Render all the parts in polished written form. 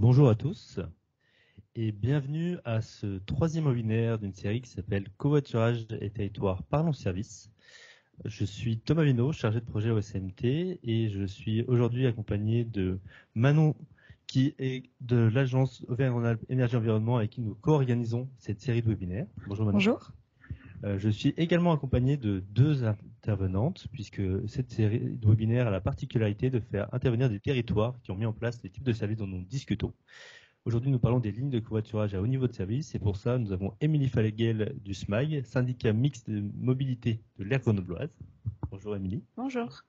Bonjour à tous et bienvenue à ce troisième webinaire d'une série qui s'appelle Covoiturage et territoire Parlons Service. Je suis Thomas Vino, chargé de projet au SMT et je suis aujourd'hui accompagné de Manon qui est de l'agence Auvergne-Rhône-Alpes Énergie Environnement avec qui nous co-organisons cette série de webinaires. Bonjour Manon. Bonjour. Je suis également accompagné de deux intervenantes puisque cette série de webinaires a la particularité de faire intervenir des territoires qui ont mis en place les types de services dont nous discutons. Aujourd'hui, nous parlons des lignes de covoiturage à haut niveau de service et pour ça, nous avons Émilie Falleguel du SMAG, syndicat mixte de mobilité de l'Aire grenobloise. Bonjour Émilie. Bonjour.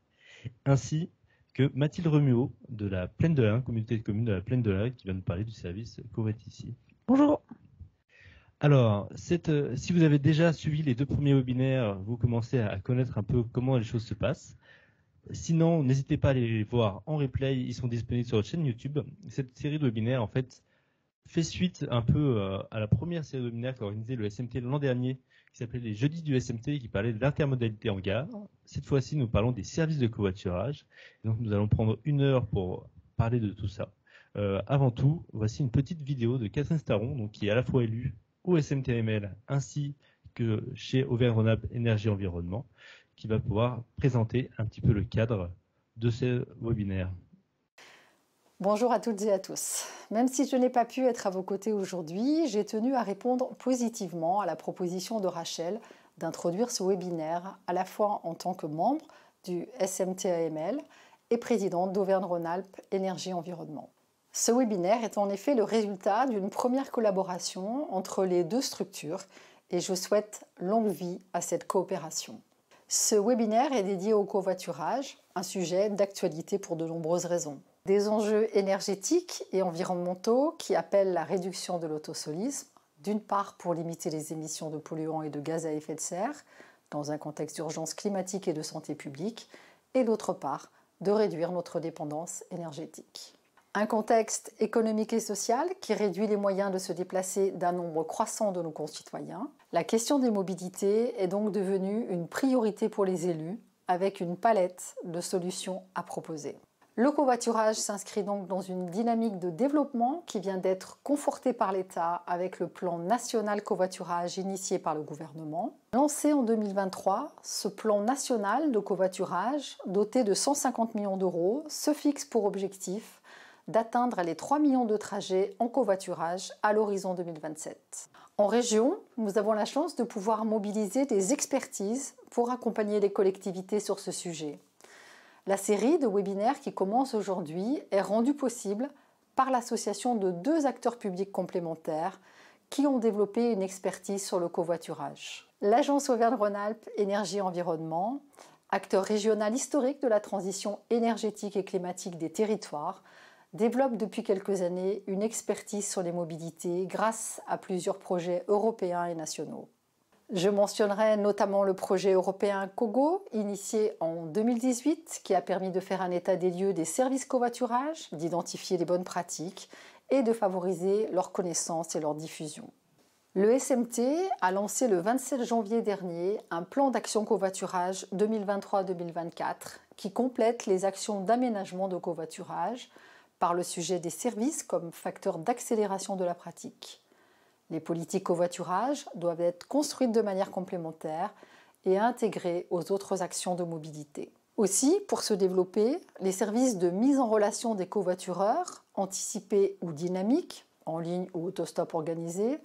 Ainsi que Mathilde Remuot de la Plaine de l'Ain, communauté de communes de la Plaine de l'Ain, qui va nous parler du service Covoitis. Bonjour. Alors, si vous avez déjà suivi les deux premiers webinaires, vous commencez à connaître un peu comment les choses se passent. Sinon, n'hésitez pas à les voir en replay, ils sont disponibles sur notre chaîne YouTube. Cette série de webinaires, en fait, fait suite un peu à la première série de webinaires qu'a organisé le SMT l'an dernier, qui s'appelait les Jeudis du SMT, qui parlait de l'intermodalité en gare. Cette fois-ci, nous parlons des services de covoiturage. Donc, nous allons prendre 1 heure pour parler de tout ça. Avant tout, voici une petite vidéo de Catherine Staron, donc, qui est à la fois élue au SMTML ainsi que chez Auvergne-Rhône-Alpes Énergie Environnement, qui va pouvoir présenter un petit peu le cadre de ces webinaires. Bonjour à toutes et à tous. Même si je n'ai pas pu être à vos côtés aujourd'hui, j'ai tenu à répondre positivement à la proposition de Rachel d'introduire ce webinaire à la fois en tant que membre du SMTAML et présidente d'Auvergne-Rhône-Alpes Énergie Environnement. Ce webinaire est en effet le résultat d'une première collaboration entre les deux structures et je souhaite longue vie à cette coopération. Ce webinaire est dédié au covoiturage, un sujet d'actualité pour de nombreuses raisons. Des enjeux énergétiques et environnementaux qui appellent la réduction de l'autosolisme, d'une part pour limiter les émissions de polluants et de gaz à effet de serre, dans un contexte d'urgence climatique et de santé publique, et d'autre part de réduire notre dépendance énergétique. Un contexte économique et social qui réduit les moyens de se déplacer d'un nombre croissant de nos concitoyens. La question des mobilités est donc devenue une priorité pour les élus, avec une palette de solutions à proposer. Le covoiturage s'inscrit donc dans une dynamique de développement qui vient d'être confortée par l'État avec le plan national covoiturage initié par le gouvernement. Lancé en 2023, ce plan national de covoiturage, doté de 150 millions d'euros, se fixe pour objectif d'atteindre les 3 millions de trajets en covoiturage à l'horizon 2027. En région, nous avons la chance de pouvoir mobiliser des expertises pour accompagner les collectivités sur ce sujet. La série de webinaires qui commence aujourd'hui est rendue possible par l'association de deux acteurs publics complémentaires qui ont développé une expertise sur le covoiturage. L'agence Auvergne-Rhône-Alpes Énergie Environnement, acteur régional historique de la transition énergétique et climatique des territoires, développe depuis quelques années une expertise sur les mobilités grâce à plusieurs projets européens et nationaux. Je mentionnerai notamment le projet européen COGO, initié en 2018, qui a permis de faire un état des lieux des services covoiturage, d'identifier les bonnes pratiques et de favoriser leur connaissance et leur diffusion. Le SMT a lancé le 27 janvier dernier un plan d'action covoiturage 2023-2024 qui complète les actions d'aménagement de covoiturage par le sujet des services comme facteur d'accélération de la pratique. Les politiques covoiturage doivent être construites de manière complémentaire et intégrées aux autres actions de mobilité. Aussi, pour se développer, les services de mise en relation des covoitureurs, anticipés ou dynamiques, en ligne ou autostop organisé,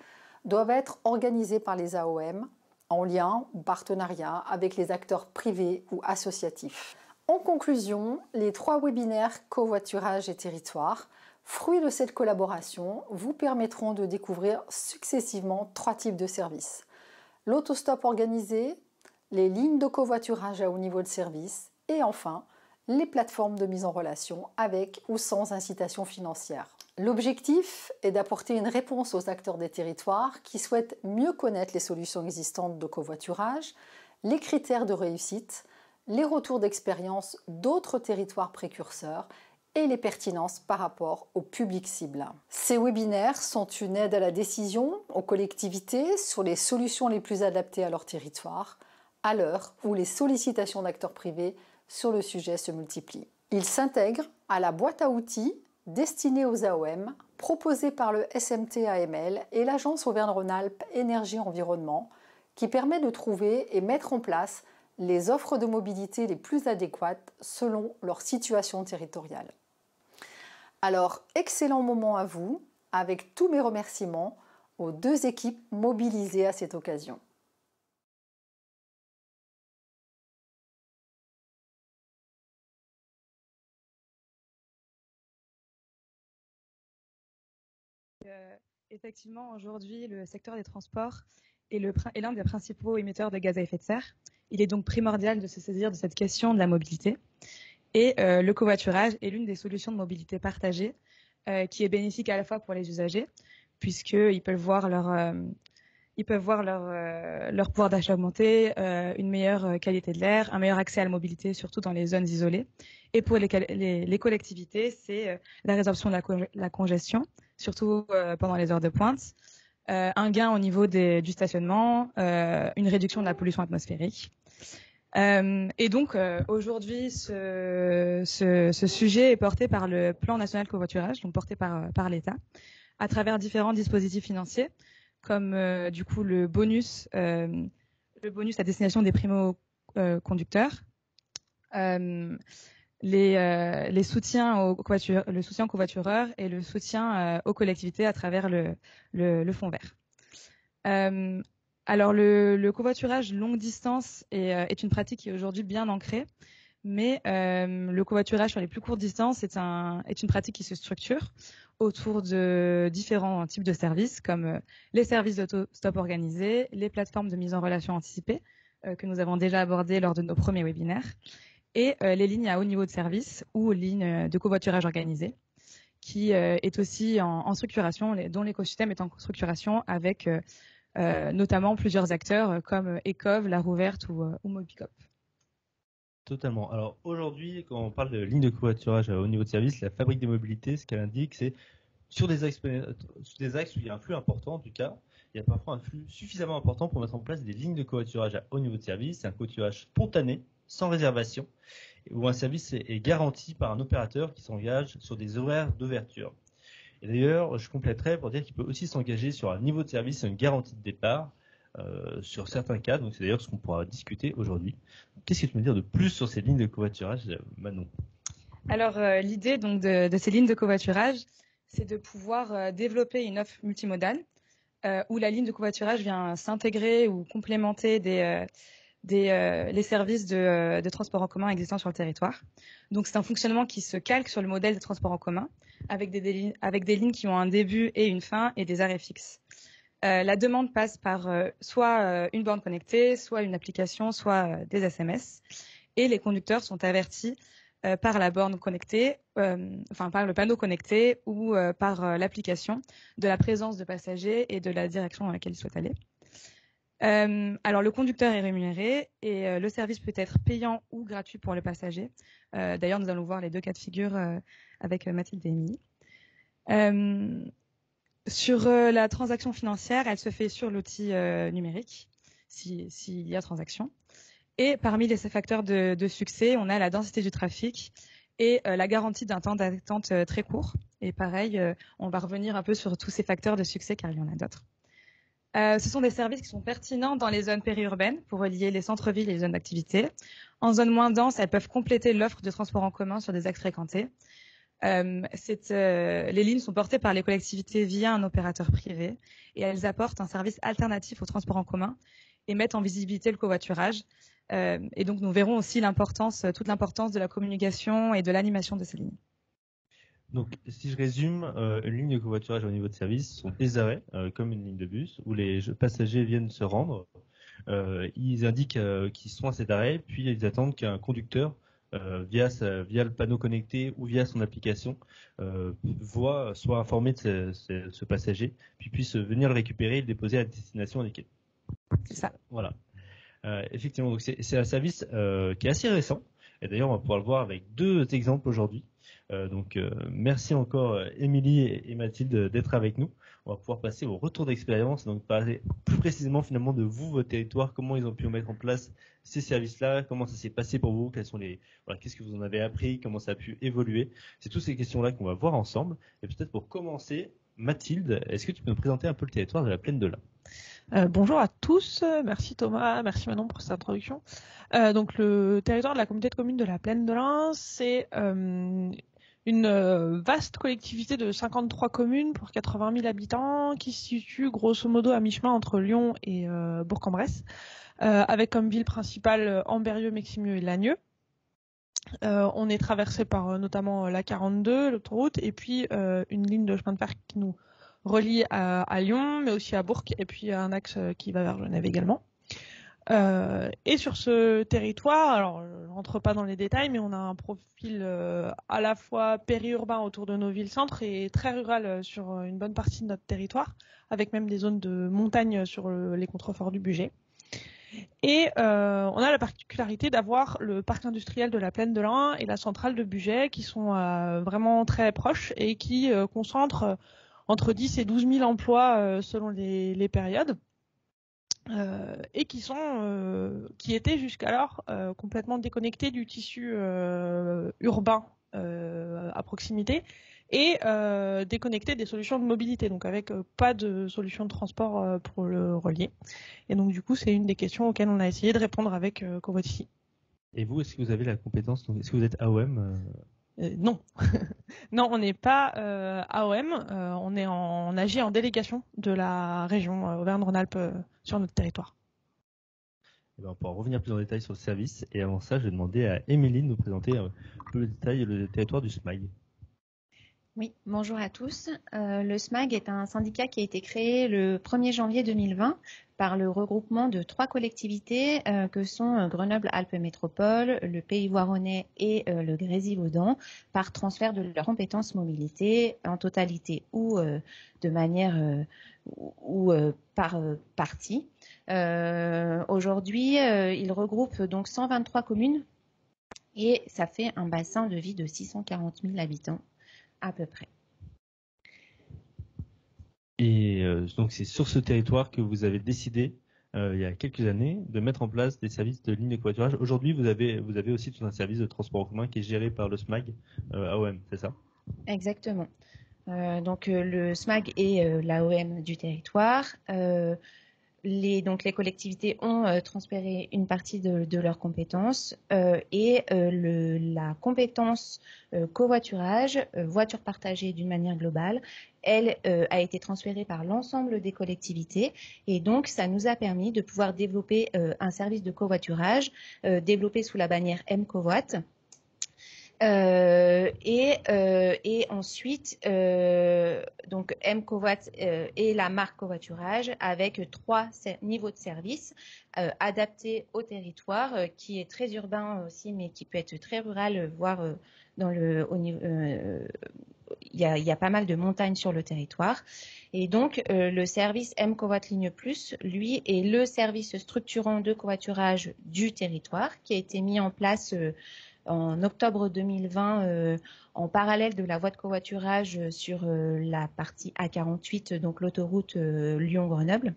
doivent être organisés par les AOM, en lien ou partenariat avec les acteurs privés ou associatifs. En conclusion, les 3 webinaires Covoiturage et territoire, fruits de cette collaboration, vous permettront de découvrir successivement 3 types de services. L'autostop organisé, les lignes de covoiturage à haut niveau de service et enfin, les plateformes de mise en relation avec ou sans incitation financière. L'objectif est d'apporter une réponse aux acteurs des territoires qui souhaitent mieux connaître les solutions existantes de covoiturage, les critères de réussite, les retours d'expérience d'autres territoires précurseurs et les pertinences par rapport au public cible. Ces webinaires sont une aide à la décision aux collectivités sur les solutions les plus adaptées à leur territoire, à l'heure où les sollicitations d'acteurs privés sur le sujet se multiplient. Ils s'intègrent à la boîte à outils destiné aux AOM, proposé par le SMT-AML et l'Agence Auvergne-Rhône-Alpes Énergie-Environnement, qui permet de trouver et mettre en place les offres de mobilité les plus adéquates selon leur situation territoriale. Alors, excellent moment à vous, avec tous mes remerciements aux deux équipes mobilisées à cette occasion. Effectivement, aujourd'hui, le secteur des transports est l'un des principaux émetteurs de gaz à effet de serre. Il est donc primordial de se saisir de cette question de la mobilité. Et le covoiturage est l'une des solutions de mobilité partagée qui est bénéfique à la fois pour les usagers, puisqu'ils peuvent voir leur pouvoir d'achat augmenter, une meilleure qualité de l'air, un meilleur accès à la mobilité, surtout dans les zones isolées. Et pour les collectivités, c'est la résorption de la congestion, surtout pendant les heures de pointe, un gain au niveau du stationnement, une réduction de la pollution atmosphérique. Et donc aujourd'hui, ce sujet est porté par le plan national covoiturage, donc porté par l'État, à travers différents dispositifs financiers, comme du coup le bonus à destination des primo-conducteurs, les soutiens le soutien aux covoitureurs et le soutien aux collectivités à travers le fonds vert. Alors le covoiturage longue distance est une pratique qui est aujourd'hui bien ancrée, mais le covoiturage sur les plus courtes distances est une pratique qui se structure autour de différents types de services, comme les services d'auto-stop organisés, les plateformes de mise en relation anticipée, que nous avons déjà abordées lors de nos premiers webinaires, et les lignes à haut niveau de service ou lignes de covoiturage organisé, qui est aussi en structuration, dont l'écosystème est en structuration avec notamment plusieurs acteurs comme Ecov, La Rouverte ou Mobicop. Totalement. Alors aujourd'hui, quand on parle de ligne de covoiturage à haut niveau de service, la Fabrique des mobilités, ce qu'elle indique, c'est sur des axes où il y a un flux important, en tout cas, il y a parfois un flux suffisamment important pour mettre en place des lignes de covoiturage à haut niveau de service. C'est un covoiturage spontané, sans réservation, où un service est garanti par un opérateur qui s'engage sur des horaires d'ouverture. Et d'ailleurs, je compléterai pour dire qu'il peut aussi s'engager sur un niveau de service et une garantie de départ sur certains cas. Donc c'est d'ailleurs ce qu'on pourra discuter aujourd'hui. Qu'est-ce que tu peux me dire de plus sur ces lignes de covoiturage, Manon? Alors l'idée donc de ces lignes de covoiturage, c'est de pouvoir développer une offre multimodale où la ligne de covoiturage vient s'intégrer ou complémenter les services de transport en commun existants sur le territoire. Donc c'est un fonctionnement qui se calque sur le modèle des transports en commun avec des lignes qui ont un début et une fin et des arrêts fixes. La demande passe par soit une borne connectée, soit une application, soit des SMS. Et les conducteurs sont avertis par la borne connectée, par le panneau connecté ou par l'application de la présence de passagers et de la direction dans laquelle ils souhaitent aller. Alors le conducteur est rémunéré et le service peut être payant ou gratuit pour le passager. D'ailleurs, nous allons voir les deux cas de figure avec Mathilde et Émilie. Sur la transaction financière, elle se fait sur l'outil numérique, s'il y a transaction. Et parmi les facteurs de succès, on a la densité du trafic et la garantie d'un temps d'attente très court. Et pareil, on va revenir un peu sur tous ces facteurs de succès car il y en a d'autres. Ce sont des services qui sont pertinents dans les zones périurbaines pour relier les centres-villes et les zones d'activité. En zone moins dense, elles peuvent compléter l'offre de transport en commun sur des axes fréquentés. Les lignes sont portées par les collectivités via un opérateur privé et elles apportent un service alternatif au transport en commun et mettent en visibilité le covoiturage. Et donc nous verrons aussi toute l'importance de la communication et de l'animation de ces lignes. Donc, si je résume, une ligne de covoiturage au niveau de service sont des arrêts, comme une ligne de bus, où les passagers viennent se rendre. Ils indiquent qu'ils sont à cet arrêt, puis ils attendent qu'un conducteur, via le panneau connecté ou via son application, soit informé de ce passager, puis puisse venir le récupérer et le déposer à destination indiquée. C'est ça. Voilà. Effectivement, donc c'est un service qui est assez récent. Et d'ailleurs, on va pouvoir le voir avec deux exemples aujourd'hui. Donc, merci encore Émilie et Mathilde d'être avec nous. on va pouvoir passer au retour d'expérience, donc parler plus précisément finalement de vous, votre territoire, comment ils ont pu mettre en place ces services-là, comment ça s'est passé pour vous, qu'est-ce que vous en avez appris, comment ça a pu évoluer. C'est toutes ces questions-là qu'on va voir ensemble. Et peut-être pour commencer, Mathilde, est-ce que tu peux nous présenter un peu le territoire de la Plaine de l'Ain? Bonjour à tous, merci Thomas, merci Manon pour cette introduction. Donc le territoire de la communauté de communes de la Plaine de l'Ain, c'est une vaste collectivité de 53 communes pour 80 000 habitants qui se situe grosso modo à mi-chemin entre Lyon et Bourg-en-Bresse, avec comme ville principale Ambérieu, Meximieux et Lagneux. On est traversé par notamment la 42, l'autoroute, et puis une ligne de chemin de fer qui nous relie à Lyon, mais aussi à Bourg, et puis un axe qui va vers Genève également. Et sur ce territoire, alors je rentre pas dans les détails, mais on a un profil à la fois périurbain autour de nos villes-centres et très rural sur une bonne partie de notre territoire, avec même des zones de montagne sur les contreforts du Bugey. Et on a la particularité d'avoir le parc industriel de la Plaine de l'Ain et la centrale de Bugey qui sont vraiment très proches et qui concentrent entre 10 et 12 000 emplois selon les périodes. Et qui étaient jusqu'alors complètement déconnectés du tissu urbain à proximité et déconnectés des solutions de mobilité, donc avec pas de solution de transport pour le relier. Et donc du coup, c'est une des questions auxquelles on a essayé de répondre avec Covoici. Et vous, est-ce que vous avez la compétence, est-ce que vous êtes AOM Non, non, on n'est pas AOM, on agit en délégation de la région Auvergne-Rhône-Alpes sur notre territoire. Eh ben, on pourra revenir plus en détail sur le service. Et avant ça, je vais demander à Émilie de nous présenter un peu le détail, le territoire du SMAG. Oui, bonjour à tous. Le SMAG est un syndicat qui a été créé le 1er janvier 2020 par le regroupement de 3 collectivités que sont Grenoble-Alpes Métropole, le Pays Voironnais et le Grésivaudan, par transfert de leurs compétences mobilité en totalité ou de manière ou par partie. Aujourd'hui, il regroupe donc 123 communes et ça fait un bassin de vie de 640 000 habitants. À peu près. Et donc c'est sur ce territoire que vous avez décidé, il y a quelques années, de mettre en place des services de ligne de covoiturage. Aujourd'hui, vous avez aussi tout un service de transport en commun qui est géré par le SMAG AOM, c'est ça? Exactement. Donc le SMAG est l'AOM du territoire. Les collectivités ont transféré une partie de leurs compétences et la compétence covoiturage, voiture partagée d'une manière globale, elle a été transférée par l'ensemble des collectivités et donc ça nous a permis de pouvoir développer un service de covoiturage développé sous la bannière M-Covoit. Et ensuite, donc M-Covoit et la marque covoiturage avec 3 niveaux de service adaptés au territoire qui est très urbain aussi, mais qui peut être très rural, voire il y a pas mal de montagnes sur le territoire. Et donc, le service M-Covoit Ligne Plus, lui, est le service structurant de covoiturage du territoire qui a été mis en place en octobre 2020, en parallèle de la voie de covoiturage sur la partie A48, donc l'autoroute Lyon-Grenoble.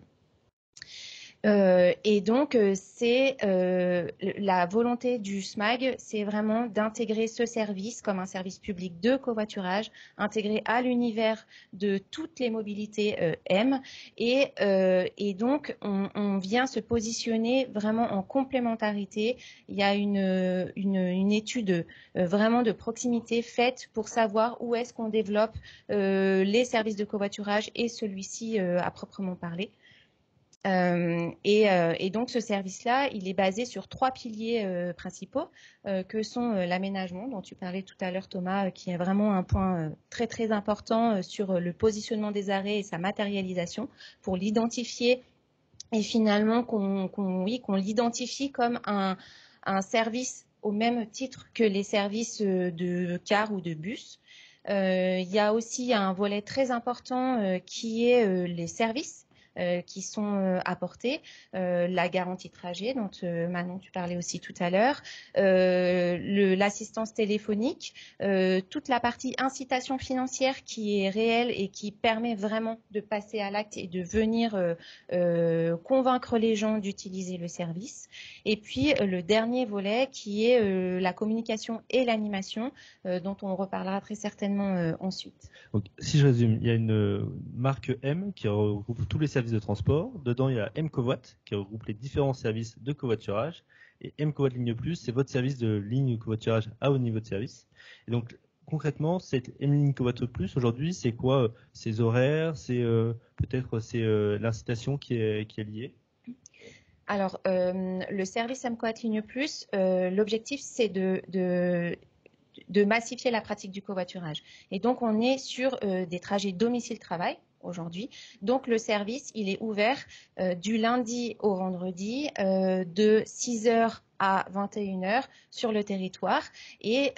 Et donc, c'est la volonté du SMAG, c'est vraiment d'intégrer ce service comme un service public de covoiturage, intégré à l'univers de toutes les mobilités M. Et donc, on vient se positionner vraiment en complémentarité. Il y a une étude vraiment de proximité faite pour savoir où est-ce qu'on développe les services de covoiturage et celui-ci à proprement parler. Et donc ce service-là, il est basé sur 3 piliers principaux que sont l'aménagement dont tu parlais tout à l'heure Thomas, qui est vraiment un point très très important sur le positionnement des arrêts et sa matérialisation pour l'identifier et finalement qu'on l'identifie comme un service au même titre que les services de car ou de bus. Il y a aussi un volet très important qui est les services. qui sont apportés, la garantie trajet dont Manon tu parlais aussi tout à l'heure, l'assistance téléphonique, toute la partie incitation financière qui est réelle et qui permet vraiment de passer à l'acte et de venir convaincre les gens d'utiliser le service. Et puis le dernier volet qui est la communication et l'animation dont on reparlera très certainement ensuite. Donc, si je résume, il y a une marque M qui regroupe tous les services de transport. Dedans, il y a M-Covoit qui regroupe les différents services de covoiturage. Et M-Covoit Ligne Plus, c'est votre service de ligne de covoiturage à haut niveau de service. Et donc, concrètement, cette M-Ligne Covoit Plus, aujourd'hui, c'est quoi ses horaires, c'est peut-être c'est l'incitation qui est liée? Alors, le service M-Covoit Ligne Plus, l'objectif, c'est de massifier la pratique du covoiturage. Et donc, on est sur des trajets domicile-travail aujourd'hui. Donc, le service, il est ouvert du lundi au vendredi de 6h à 21h sur le territoire. Et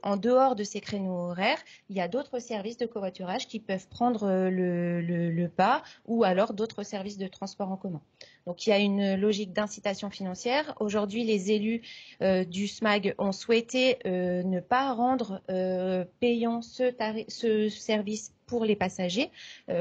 en dehors de ces créneaux horaires, il y a d'autres services de covoiturage qui peuvent prendre le pas ou alors d'autres services de transport en commun. Donc, il y a une logique d'incitation financière. Aujourd'hui, les élus du SMAG ont souhaité ne pas rendre payant ce service pour les passagers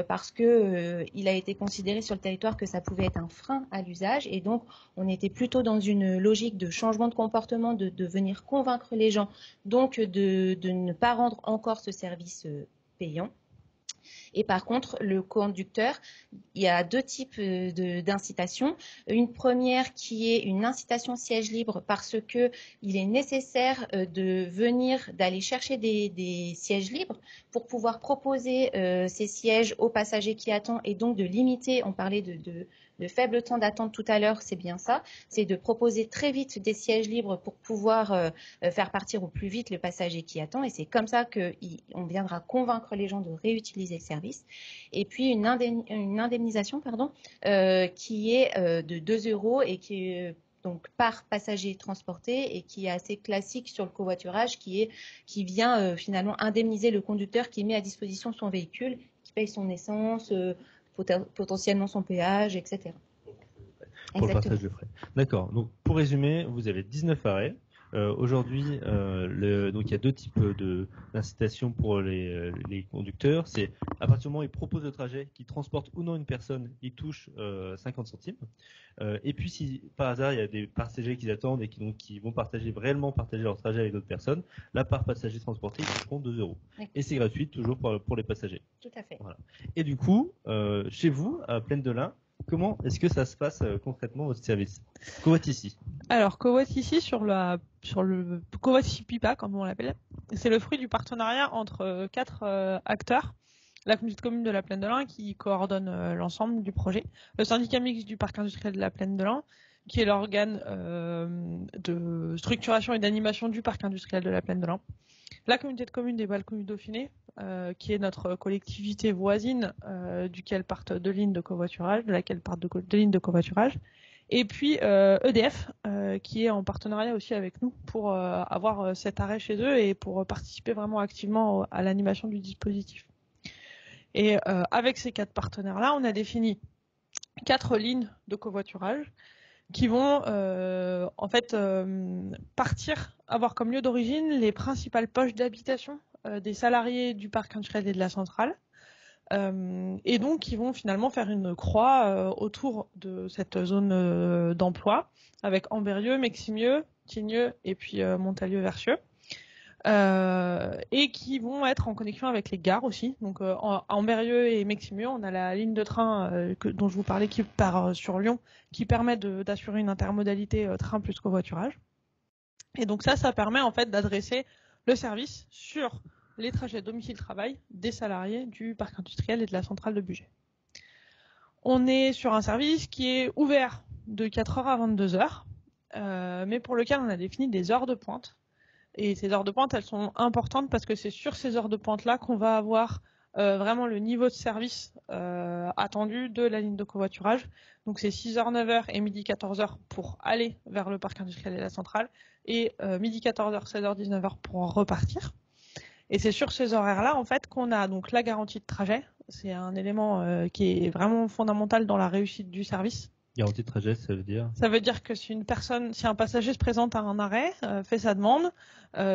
parce que il a été considéré sur le territoire que ça pouvait être un frein à l'usage et donc on était plutôt dans une logique de changement de comportement, de venir convaincre les gens, donc de ne pas rendre encore ce service payant. Et par contre, le conducteur, il y a deux types d'incitation. Une première qui est une incitation siège libre parce que il est nécessaire d'aller chercher des sièges libres pour pouvoir proposer ces sièges aux passagers qui attendent et donc de limiter, on parlait de faible temps d'attente tout à l'heure, c'est bien ça, c'est de proposer très vite des sièges libres pour pouvoir faire partir au plus vite le passager qui attend et c'est comme ça qu'on viendra convaincre les gens de réutiliser le service. Et puis une indemnisation qui est de 2 € et qui est donc par passager transporté et qui est assez classique sur le covoiturage qui vient finalement indemniser le conducteur qui met à disposition son véhicule, qui paye son essence, potentiellement son péage, etc. Pour le partage de frais. D'accord. Donc, pour résumer, vous avez 19 arrêts. Aujourd'hui, donc il y a deux types d'incitation pour les conducteurs. C'est à partir du moment où ils proposent le trajet, qu'ils transportent ou non une personne, ils touchent 50 centimes. Et puis, si par hasard il y a des passagers qui attendent et qui vont réellement partager leur trajet avec d'autres personnes, là par passager transporté, ils toucheront 2 €. Okay. Et c'est gratuit toujours pour les passagers. Tout à fait. Voilà. Et du coup, chez vous, à Plaine de l'Ain, comment est-ce que ça se passe concrètement votre service? Covoit ici. Alors Covoit ici sur le Covoit ici Pipa comme on l'appelle, c'est le fruit du partenariat entre 4 acteurs. La communauté de communes de la Plaine de l'Ain qui coordonne l'ensemble du projet, le syndicat mixte du parc industriel de la Plaine de l'Ain qui est l'organe de structuration et d'animation du parc industriel de la Plaine de l'Ain, la communauté de communes des Balcons du Dauphiné qui est notre collectivité voisine duquel partent 2 lignes de covoiturage, de laquelle partent 2 lignes de covoiturage, et puis EDF qui est en partenariat aussi avec nous pour avoir cet arrêt chez eux et pour participer vraiment activement à l'animation du dispositif. Et avec ces 4 partenaires-là, on a défini 4 lignes de covoiturage qui vont avoir comme lieu d'origine les principales poches d'habitation des salariés du parc industriel et de la centrale, et donc qui vont finalement faire une croix autour de cette zone d'emploi avec Ambérieu, Meximieux, Tignieux et puis Montalieu-Versieux. Et qui vont être en connexion avec les gares aussi. Donc à Ambérieu et Meximieux, on a la ligne de train dont je vous parlais qui part sur Lyon, qui permet d'assurer une intermodalité train plus covoiturage. Et donc ça permet en fait d'adresser le service sur les trajets domicile-travail des salariés du parc industriel et de la centrale de Bugey. On est sur un service qui est ouvert de 4h à 22h, mais pour lequel on a défini des heures de pointe. Et ces heures de pointe, elles sont importantes parce que c'est sur ces heures de pointe-là qu'on va avoir vraiment le niveau de service attendu de la ligne de covoiturage. Donc c'est 6h, 9h et midi 14h pour aller vers le parc industriel et la centrale et midi 14h, 16h, 19h pour repartir. Et c'est sur ces horaires-là, en fait, qu'on a donc la garantie de trajet. C'est un élément qui est vraiment fondamental dans la réussite du service. Garantie de trajet, ça veut dire? Ça veut dire que si un passager se présente à un arrêt, fait sa demande,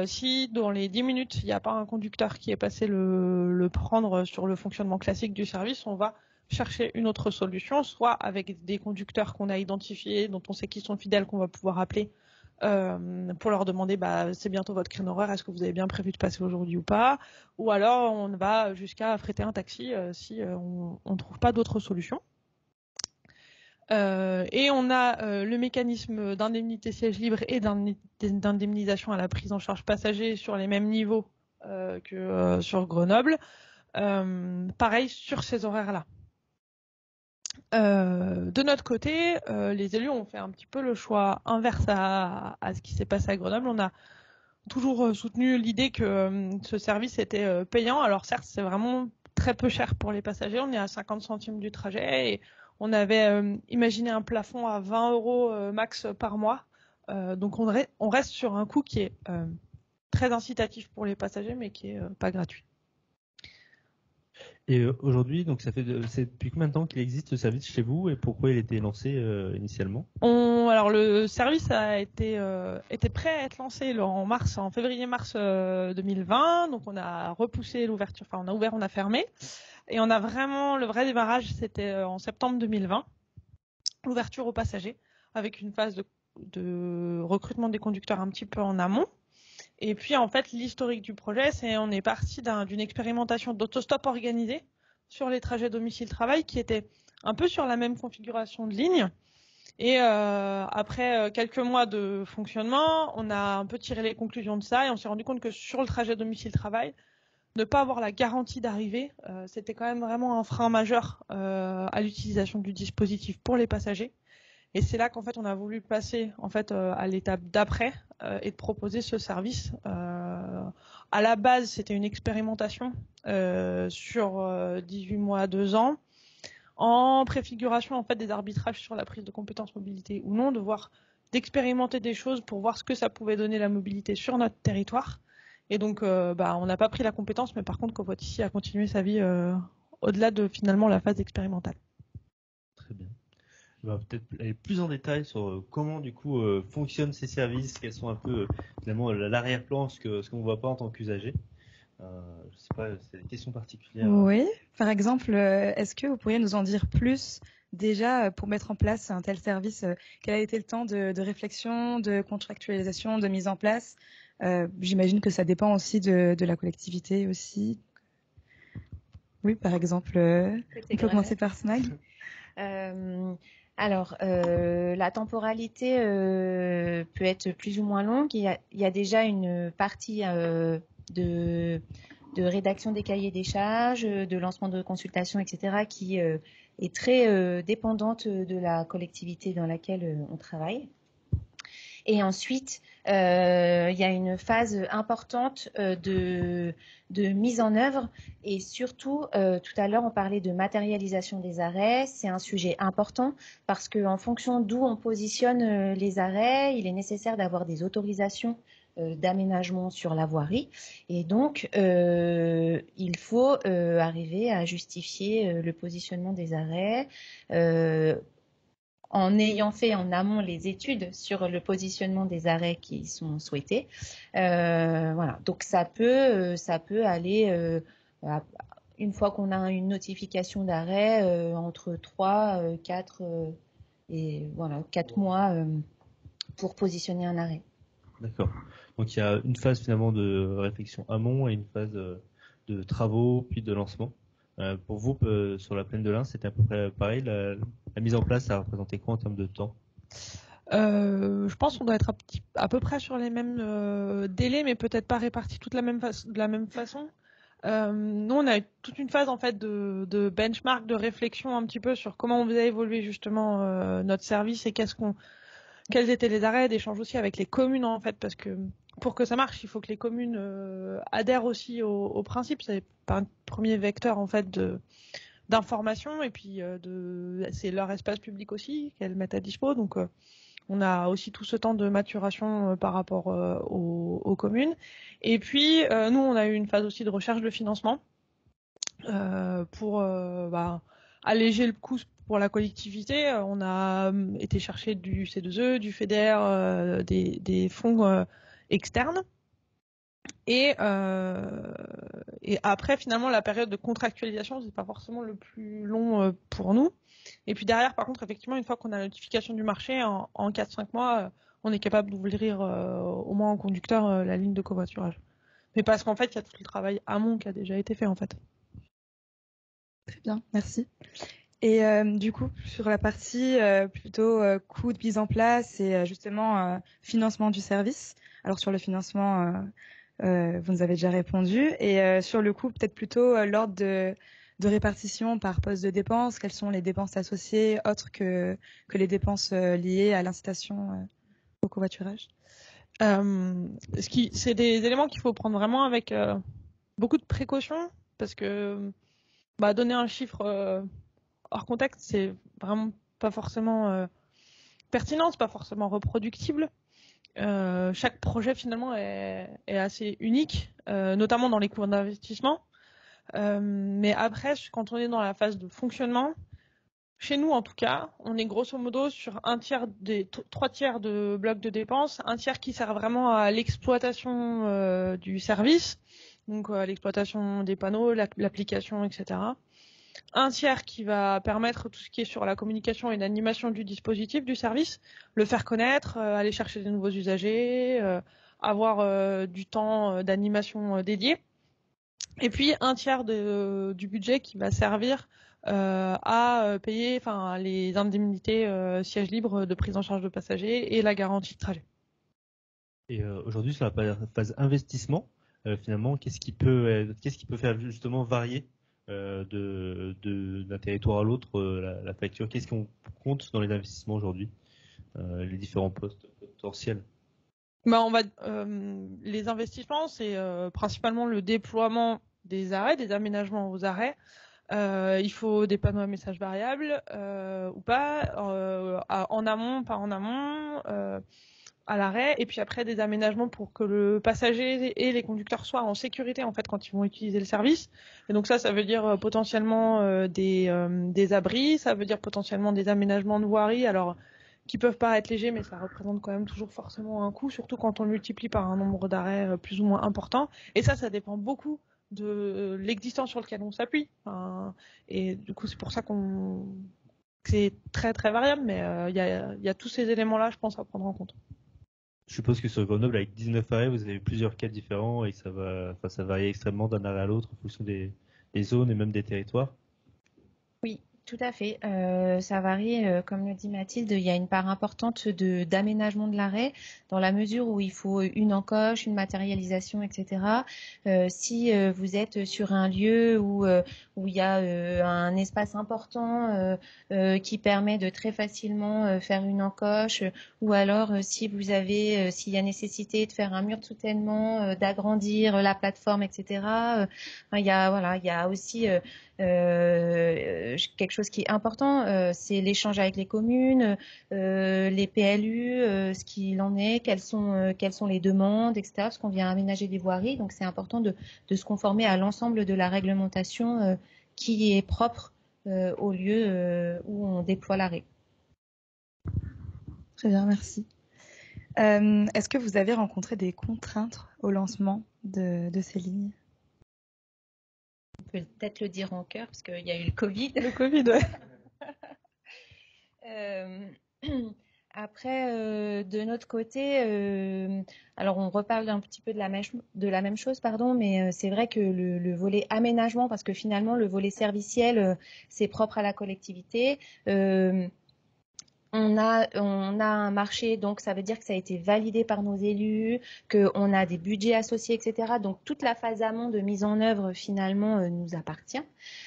si dans les 10 minutes, il n'y a pas un conducteur qui est passé le prendre sur le fonctionnement classique du service, on va chercher une autre solution, soit avec des conducteurs qu'on a identifiés, dont on sait qu'ils sont fidèles, qu'on va pouvoir appeler pour leur demander c'est bientôt votre créneau horaire, est-ce que vous avez bien prévu de passer aujourd'hui ou pas, ou alors on va jusqu'à affréter un taxi si on ne trouve pas d'autres solutions. Et on a le mécanisme d'indemnité siège libre et d'indemnisation à la prise en charge passager sur les mêmes niveaux que sur Grenoble. Pareil sur ces horaires-là. De notre côté, les élus ont fait un petit peu le choix inverse à ce qui s'est passé à Grenoble. On a toujours soutenu l'idée que ce service était payant. Alors certes, c'est vraiment très peu cher pour les passagers. On est à 50 centimes du trajet et on avait imaginé un plafond à 20 € max par mois. Donc on reste sur un coût qui est très incitatif pour les passagers, mais qui est pas gratuit. Et aujourd'hui, donc c'est depuis combien de temps qu'il existe ce service chez vous et pourquoi il a été lancé initialement? Alors le service était prêt à être lancé en février-mars 2020. Donc on a repoussé l'ouverture, enfin on a ouvert, on a fermé. Et on a vraiment, le vrai démarrage, c'était en septembre 2020, l'ouverture aux passagers, avec une phase de recrutement des conducteurs un petit peu en amont. Et puis en fait, l'historique du projet, on est parti d'une expérimentation d'autostop organisée sur les trajets domicile-travail qui était un peu sur la même configuration de ligne. Et après quelques mois de fonctionnement, on a un peu tiré les conclusions de ça et on s'est rendu compte que sur le trajet domicile-travail, ne pas avoir la garantie d'arrivée, c'était quand même vraiment un frein majeur à l'utilisation du dispositif pour les passagers. Et c'est là qu'en fait on a voulu passer à l'étape d'après et de proposer ce service. À la base, c'était une expérimentation sur 18 mois, 2 ans, en préfiguration en fait des arbitrages sur la prise de compétences mobilité ou non, d'expérimenter des choses pour voir ce que ça pouvait donner la mobilité sur notre territoire. Et donc, on n'a pas pris la compétence, mais par contre, Covoit ici a continué sa vie au-delà de finalement la phase expérimentale. Très bien. On va peut-être aller plus en détail sur comment du coup fonctionnent ces services, quels sont un peu finalement l'arrière-plan, ce qu'on ne voit pas en tant qu'usager. Je sais pas, c'est des questions particulières. Oui, par exemple, est-ce que vous pourriez nous en dire plus déjà pour mettre en place un tel service? Quel a été le temps de réflexion, de contractualisation, de mise en place? J'imagine que ça dépend aussi de la collectivité aussi. Oui, par exemple, on peut commencer par SMAG. Alors, la temporalité peut être plus ou moins longue. Il y a déjà une partie de rédaction des cahiers des charges, de lancement de consultation, etc., qui est très dépendante de la collectivité dans laquelle on travaille. Et ensuite, il y a une phase importante de mise en œuvre et surtout, tout à l'heure, on parlait de matérialisation des arrêts. C'est un sujet important parce qu'en fonction d'où on positionne les arrêts, il est nécessaire d'avoir des autorisations d'aménagement sur la voirie. Et donc, il faut arriver à justifier le positionnement des arrêts en ayant fait en amont les études sur le positionnement des arrêts qui sont souhaités. Voilà. Donc ça peut aller, une fois qu'on a une notification d'arrêt, entre 3, 4 et voilà, 4 mois pour positionner un arrêt. D'accord. Donc il y a une phase finalement de réflexion amont et une phase de travaux puis de lancement. Pour vous, sur la plaine de l'Ain, c'était à peu près pareil. La mise en place, ça représentait quoi en termes de temps? Je pense qu'on doit être à peu près sur les mêmes délais, mais peut-être pas répartis de la même façon. Nous, on a eu toute une phase en fait de benchmark, de réflexion un petit peu sur comment on faisait évoluer justement notre service et quels étaient les arrêts, d'échange aussi avec les communes en fait, parce que pour que ça marche, il faut que les communes adhèrent aussi au principe. C'est un premier vecteur en fait d'information et puis c'est leur espace public aussi qu'elles mettent à dispo. Donc On a aussi tout ce temps de maturation par rapport aux communes. Et puis, nous, on a eu une phase aussi de recherche de financement pour alléger le coût pour la collectivité. On a été chercher du C2E, du FEDER, des fonds externes. Et après, finalement, la période de contractualisation, c'est pas forcément le plus long pour nous. Et puis derrière, par contre, effectivement, une fois qu'on a la notification du marché, en 4-5 mois, on est capable d'ouvrir au moins en conducteur la ligne de covoiturage. Mais parce qu'en fait, il y a tout le travail amont qui a déjà été fait, en fait. Très bien, merci. Et du coup, sur la partie plutôt coût de mise en place et justement financement du service. Alors sur le financement, vous nous avez déjà répondu. Et sur le coût, peut-être plutôt l'ordre de répartition par poste de dépenses. Quelles sont les dépenses associées autres que les dépenses liées à l'incitation au covoiturage? C'est des éléments qu'il faut prendre vraiment avec beaucoup de précaution parce que donner un chiffre hors contexte, c'est vraiment pas forcément pertinent, c'est pas forcément reproductible. Chaque projet finalement est assez unique, notamment dans les coûts d'investissement. Mais après, quand on est dans la phase de fonctionnement, chez nous en tout cas, on est grosso modo sur 3/3 de blocs de dépenses, 1/3 qui sert vraiment à l'exploitation du service, donc à l'exploitation des panneaux, l'application, etc. 1/3 qui va permettre tout ce qui est sur la communication et l'animation du dispositif, du service, le faire connaître, aller chercher des nouveaux usagers, avoir du temps d'animation dédié. Et puis 1/3 du budget qui va servir à payer les indemnités sièges libres de prise en charge de passagers et la garantie de trajet. Et aujourd'hui, sur la phase investissement, finalement, qu'est-ce qui peut faire justement varier d'un territoire à l'autre la facture? Qu'est-ce qu'on compte dans les investissements aujourd'hui, les différents postes potentiels? Les investissements, c'est principalement le déploiement des arrêts, des aménagements aux arrêts. Il faut des panneaux à message variable ou pas, en amont, pas en amont, à l'arrêt, et puis après des aménagements pour que le passager et les conducteurs soient en sécurité en fait quand ils vont utiliser le service. Et donc ça veut dire potentiellement des abris, ça veut dire potentiellement des aménagements de voirie, alors qui peuvent paraître légers, mais ça représente quand même toujours forcément un coût, surtout quand on le multiplie par un nombre d'arrêts plus ou moins important. Et ça dépend beaucoup de l'existence sur lequel on s'appuie. Et du coup, c'est pour ça que c'est très très variable, mais il y a tous ces éléments-là, je pense, à prendre en compte. Je suppose que sur Grenoble, avec 19 arrêts, vous avez plusieurs cas différents et ça varie extrêmement d'un arrêt à l'autre en fonction des zones et même des territoires. Oui, tout à fait. Ça varie, comme le dit Mathilde, il y a une part importante d'aménagement de l'arrêt dans la mesure où il faut une encoche, une matérialisation, etc. Si vous êtes sur un lieu où il y a un espace important qui permet de très facilement faire une encoche, ou alors s'il y a nécessité de faire un mur de soutènement, d'agrandir la plateforme, etc. Il y a aussi quelque chose qui est important, c'est l'échange avec les communes, les PLU, ce qu'il en est, quelles sont les demandes, etc. Parce qu'on vient aménager des voiries, donc c'est important de se conformer à l'ensemble de la réglementation qui est propre au lieu où on déploie l'arrêt. Très bien, merci. Est-ce que vous avez rencontré des contraintes au lancement de ces lignes? On peut peut-être le dire en cœur parce qu'il y a eu le Covid. Le Covid, ouais. Après, de notre côté, alors on reparle un petit peu de la même chose, pardon, mais c'est vrai que le volet aménagement, parce que finalement le volet serviciel, c'est propre à la collectivité. On a un marché, donc ça veut dire que ça a été validé par nos élus, qu'on a des budgets associés, etc. Donc toute la phase amont de mise en œuvre finalement nous appartient.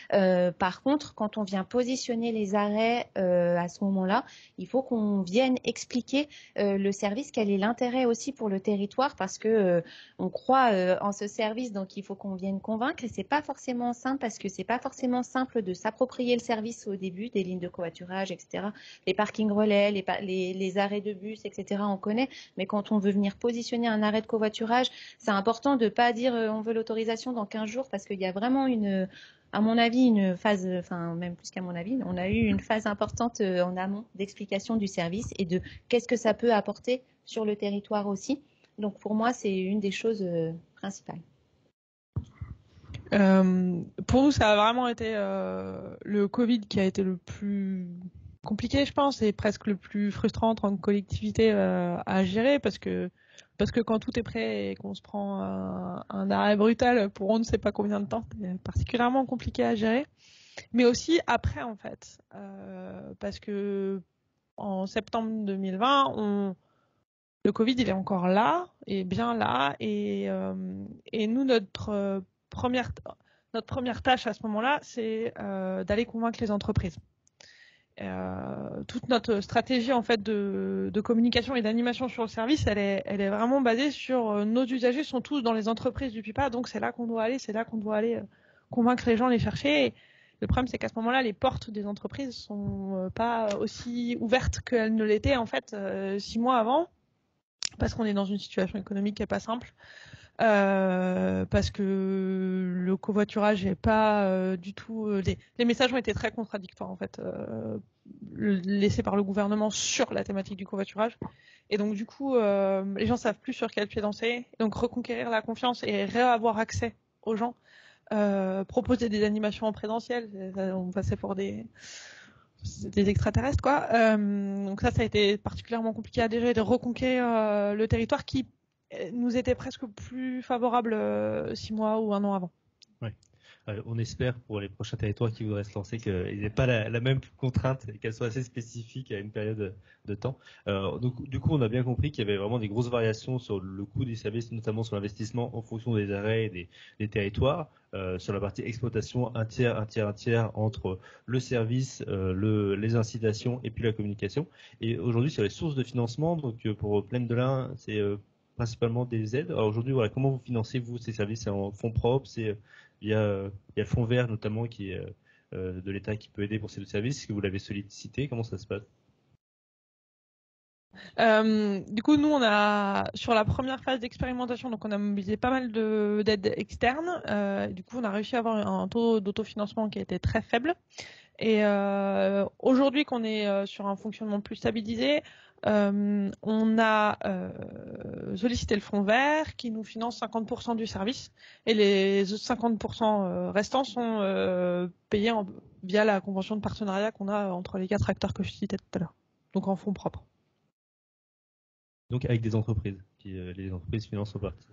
Par contre, quand on vient positionner les arrêts à ce moment-là, il faut qu'on vienne expliquer le service, quel est l'intérêt aussi pour le territoire, parce que on croit en ce service, donc il faut qu'on vienne convaincre. Et c'est pas forcément simple parce que c'est pas forcément simple de s'approprier le service au début des lignes de covoiturage, etc. Les parkings parking relais, les arrêts de bus, etc., on connaît. Mais quand on veut venir positionner un arrêt de covoiturage, c'est important de ne pas dire on veut l'autorisation dans 15 jours parce qu'il y a vraiment à mon avis, une phase, enfin même plus qu'à mon avis, on a eu une phase importante en amont d'explication du service et de qu'est-ce que ça peut apporter sur le territoire aussi. Donc pour moi, c'est une des choses principales. Pour nous, ça a vraiment été le Covid qui a été le plus compliqué, je pense, et presque le plus frustrant en tant que collectivité à gérer parce que quand tout est prêt et qu'on se prend un arrêt brutal pour on ne sait pas combien de temps, c'est particulièrement compliqué à gérer. Mais aussi après, en fait, parce que en septembre 2020, le Covid, il est encore là, et bien là, et nous, notre première tâche à ce moment-là, c'est d'aller convaincre les entreprises. Toute notre stratégie en fait de communication et d'animation sur le service, elle est vraiment basée sur nos usagers sont tous dans les entreprises du PIPA, donc c'est là qu'on doit aller convaincre les gens, les chercher. Et le problème, c'est qu'à ce moment-là, les portes des entreprises sont pas aussi ouvertes qu'elles ne l'étaient en fait 6 mois avant, parce qu'on est dans une situation économique qui est pas simple. Parce que le covoiturage n'est pas du tout. Les messages ont été très contradictoires en fait, laissés par le gouvernement sur la thématique du covoiturage. Et donc du coup, les gens savent plus sur quel pied danser. Donc reconquérir la confiance et réavoir accès aux gens, proposer des animations en présentiel, on passait pour des extraterrestres quoi. Donc ça a été particulièrement compliqué à gérer, de reconquérir le territoire qui nous était presque plus favorable 6 mois ou 1 an avant. Ouais. On espère pour les prochains territoires qui voudraient se lancer qu'ils n'aient pas la même contrainte et qu'elle soit assez spécifique à une période de temps. Donc, du coup, on a bien compris qu'il y avait vraiment des grosses variations sur le coût des services, notamment sur l'investissement en fonction des arrêts et des territoires. Sur la partie exploitation, un tiers entre le service, les incitations et puis la communication. Et aujourd'hui, sur les sources de financement, donc pour Plaine de l'Ain, c'est principalement des aides. Alors aujourd'hui, voilà, comment vous financez vous ces services? C'est en fonds propres, c'est il y a le fonds vert notamment qui est de l'État qui peut aider pour ces deux services. Est-ce que vous l'avez sollicité? Comment ça se passe? Du coup, nous, on a sur la première phase d'expérimentation, donc on a mobilisé pas mal d'aides externes. Du coup, on a réussi à avoir un taux d'autofinancement qui a été très faible. Et aujourd'hui, qu'on est sur un fonctionnement plus stabilisé, on a sollicité le fonds vert qui nous finance 50% du service et les 50% restants sont payés via la convention de partenariat qu'on a entre les 4 acteurs que je citais tout à l'heure, donc en fonds propres. Donc avec des entreprises, les entreprises financent en partie.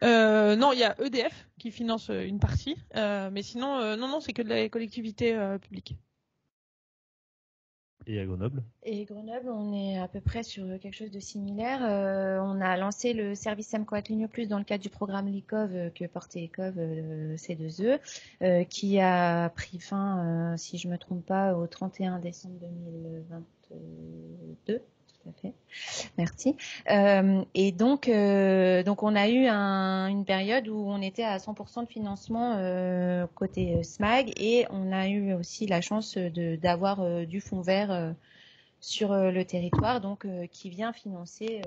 Non, il y a EDF qui finance une partie, mais sinon, non, c'est que de la collectivité publique. Et à Grenoble? Et Grenoble, on est à peu près sur quelque chose de similaire. On a lancé le service MCOAT Ligne Plus dans le cadre du programme LICOV que portait ECOV C2E, qui a pris fin, si je ne me trompe pas, au 31 décembre 2022. Tout à fait. Merci. Et donc on a eu une période où on était à 100% de financement côté SMAG et on a eu aussi la chance d'avoir du fonds vert sur le territoire, donc qui vient financer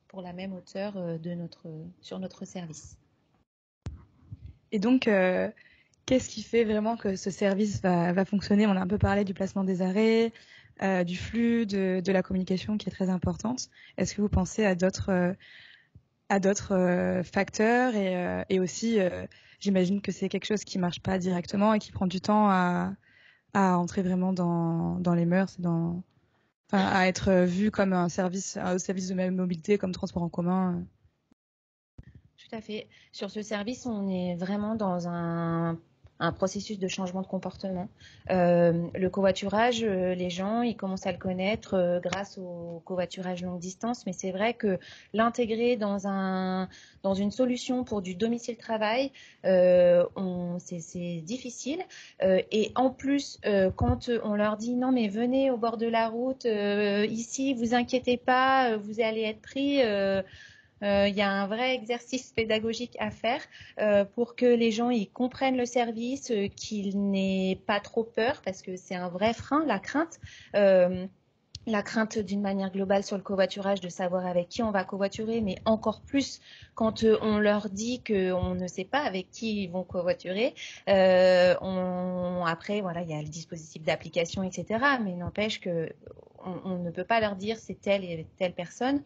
pour la même hauteur sur notre service. Et donc, qu'est-ce qui fait vraiment que ce service va fonctionner? On a un peu parlé du placement des arrêts, du flux, de la communication qui est très importante. Est-ce que vous pensez à d'autres facteurs et aussi, j'imagine que c'est quelque chose qui marche pas directement et qui prend du temps à entrer vraiment dans les mœurs, à être vu comme un service de même mobilité comme transport en commun. Tout à fait. Sur ce service, on est vraiment dans un processus de changement de comportement. Le covoiturage, les gens, ils commencent à le connaître grâce au covoiturage longue distance, mais c'est vrai que l'intégrer dans une solution pour du domicile-travail, c'est difficile. Et en plus, quand on leur dit non mais venez au bord de la route, ici, vous inquiétez pas, vous allez être pris. Il y a un vrai exercice pédagogique à faire pour que les gens ils comprennent le service, qu'ils n'aient pas trop peur parce que c'est un vrai frein, la crainte. la crainte d'une manière globale sur le covoiturage, de savoir avec qui on va covoiturer, mais encore plus quand on leur dit qu'on ne sait pas avec qui ils vont covoiturer. Après, voilà, il y a le dispositif d'application, etc. Mais n'empêche qu'on ne peut pas leur dire c'est telle et telle personne.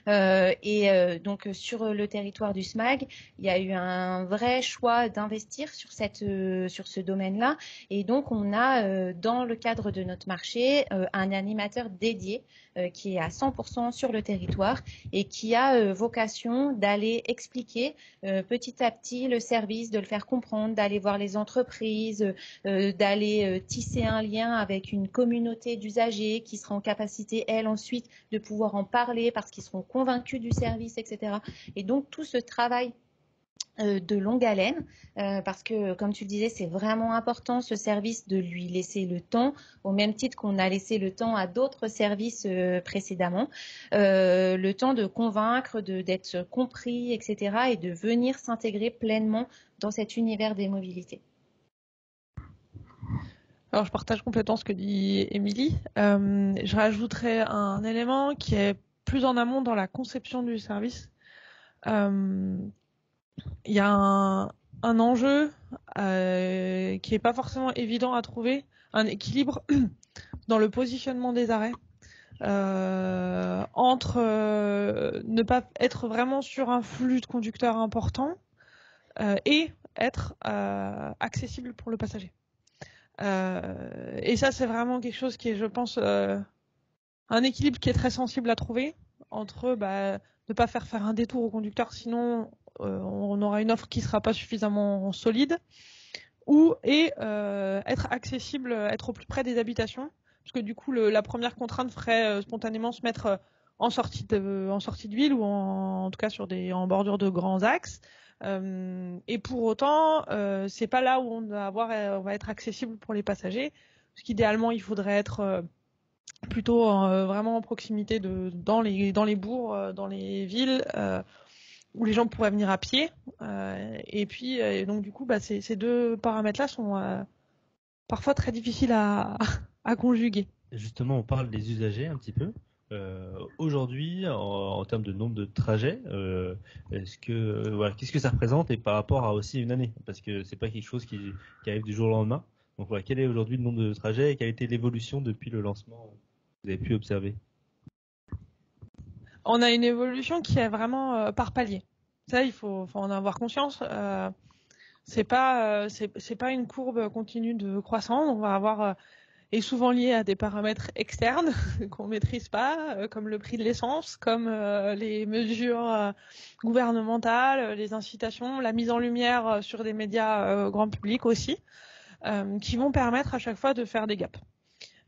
Donc sur le territoire du SMAG, il y a eu un vrai choix d'investir sur ce domaine-là. Et donc on a dans le cadre de notre marché un animateur dédié qui est à 100% sur le territoire et qui a vocation d'aller expliquer petit à petit le service, de le faire comprendre, d'aller voir les entreprises, d'aller tisser un lien avec une communauté d'usagers qui sera en capacité, elle, ensuite, de pouvoir en parler parce qu'ils seront convaincus du service, etc. Et donc, tout ce travail de longue haleine, parce que, comme tu le disais, c'est vraiment important, ce service, de lui laisser le temps, au même titre qu'on a laissé le temps à d'autres services précédemment, le temps de convaincre, d'être compris, etc., et de venir s'intégrer pleinement dans cet univers des mobilités. Alors, je partage complètement ce que dit Émilie. Je rajouterais un élément qui est plus en amont dans la conception du service. Il y a un enjeu qui n'est pas forcément évident à trouver, un équilibre dans le positionnement des arrêts entre ne pas être vraiment sur un flux de conducteurs important et être accessible pour le passager. Et ça, c'est vraiment quelque chose qui est, je pense, un équilibre qui est très sensible à trouver entre ne pas faire un détour au conducteur, sinon on aura une offre qui ne sera pas suffisamment solide, et être accessible, être au plus près des habitations, parce que du coup la première contrainte ferait spontanément se mettre en sortie de ville ou en tout cas en bordure de grands axes. Et pour autant, c'est pas là où on va être accessible pour les passagers, parce qu'idéalement il faudrait être plutôt vraiment en proximité dans les bourgs, dans les villes, où les gens pourraient venir à pied. Et puis donc du coup, ces deux paramètres-là sont parfois très difficiles à conjuguer. Justement, on parle des usagers un petit peu. Aujourd'hui, en termes de nombre de trajets, qu'est-ce que ça représente et par rapport à aussi une année, parce que c'est pas quelque chose qui arrive du jour au lendemain. Donc voilà, quel est aujourd'hui le nombre de trajets et quelle a été l'évolution depuis le lancement que vous avez pu observer? On a une évolution qui est vraiment par palier. Ça, il faut en avoir conscience. C'est pas une courbe continue de croissance. On va avoir est souvent lié à des paramètres externes qu'on maîtrise pas, comme le prix de l'essence, comme les mesures gouvernementales, les incitations, la mise en lumière sur des médias grand public aussi, qui vont permettre à chaque fois de faire des gaps.